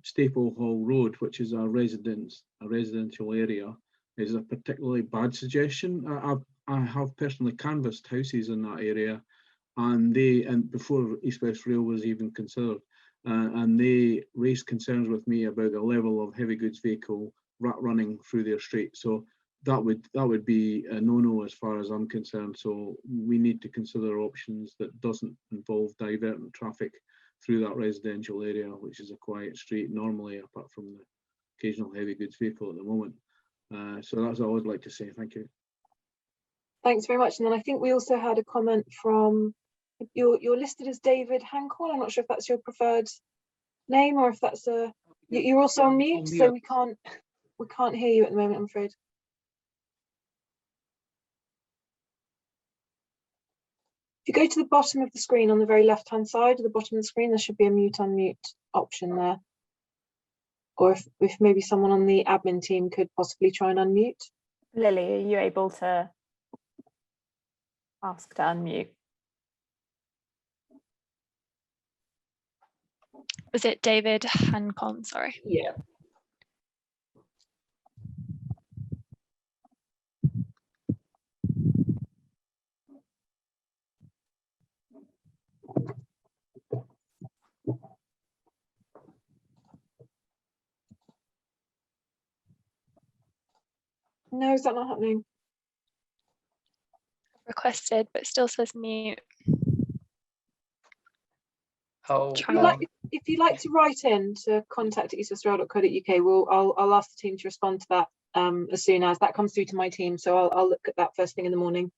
Staple Hall Road, which is a residential area, is a particularly bad suggestion. I have personally canvassed houses in that area, and before East West Rail was even considered, and they raised concerns with me about the level of heavy goods vehicle running through their street. So that would be a no-no as far as I'm concerned. So we need to consider options that doesn't involve diverting traffic through that residential area, which is a quiet street normally, apart from the occasional heavy goods vehicle at the moment. So that's all I'd like to say. Thank you. Thanks very much. And then I think we also had a comment from, you're listed as David Hancock. I'm not sure if that's your preferred name or if that's you're also on mute, so we can't hear you at the moment, I'm afraid. If you go to the bottom of the screen, on the very left-hand side of the bottom of the screen, there should be a mute-unmute option there. Or if maybe someone on the admin team could possibly try and unmute. Lily, are you able to ask to unmute? Was it David Hancon? Sorry. Yeah. No, is that not happening? Requested, but still says mute. Oh, if you'd like to write in to contact@eastwestrail.co.uk, I'll ask the team to respond to that as soon as that comes through to my team. So I'll look at that first thing in the morning.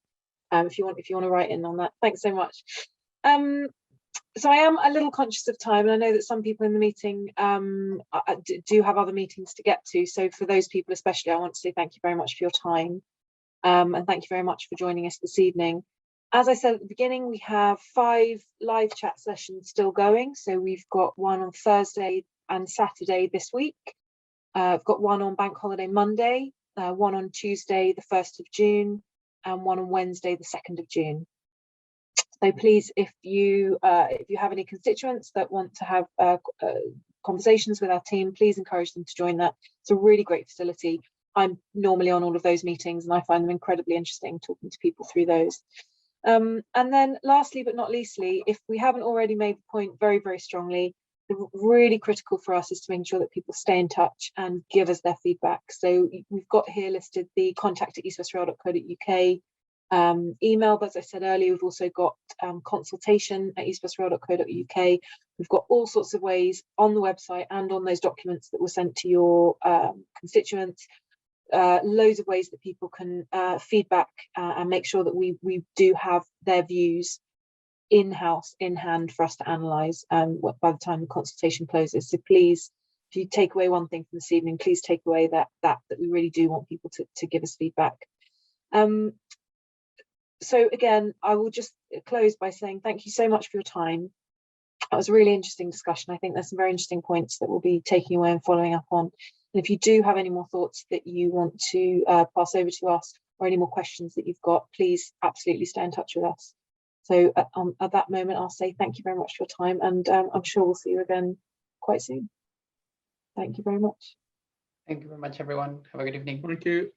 If you want to write in on that. Thanks so much. So I am a little conscious of time, and I know that some people in the meeting do have other meetings to get to. So for those people especially, I want to say thank you very much for your time, and thank you very much for joining us this evening. As I said at the beginning, we have 5 live chat sessions still going. So we've got one on Thursday and Saturday this week. I've got one on Bank Holiday Monday, one on Tuesday, the 1st of June, and one on Wednesday, the 2nd of June. So please, if you have any constituents that want to have conversations with our team, please encourage them to join that. It's a really great facility. I'm normally on all of those meetings, and I find them incredibly interesting, talking to people through those. And then lastly, but not leastly, if we haven't already made the point very, very strongly, really critical for us is to make sure that people stay in touch and give us their feedback. So we've got here listed the contact@eastwestrail.co.uk email, but as I said earlier, we've also got consultation at eastwestrail.co.uk. We've got all sorts of ways on the website and on those documents that were sent to your constituents, loads of ways that people can feedback and make sure that we do have their views in-house, in hand for us to analyse by the time the consultation closes. So please, if you take away one thing from this evening, please take away that we really do want people to give us feedback. So again, I will just close by saying thank you so much for your time. That was a really interesting discussion. I think there's some very interesting points that we'll be taking away and following up on. And if you do have any more thoughts that you want to pass over to us, or any more questions that you've got, please absolutely stay in touch with us. So at that moment, I'll say thank you very much for your time, and I'm sure we'll see you again quite soon. Thank you very much. Thank you very much, everyone. Have a good evening. Thank you.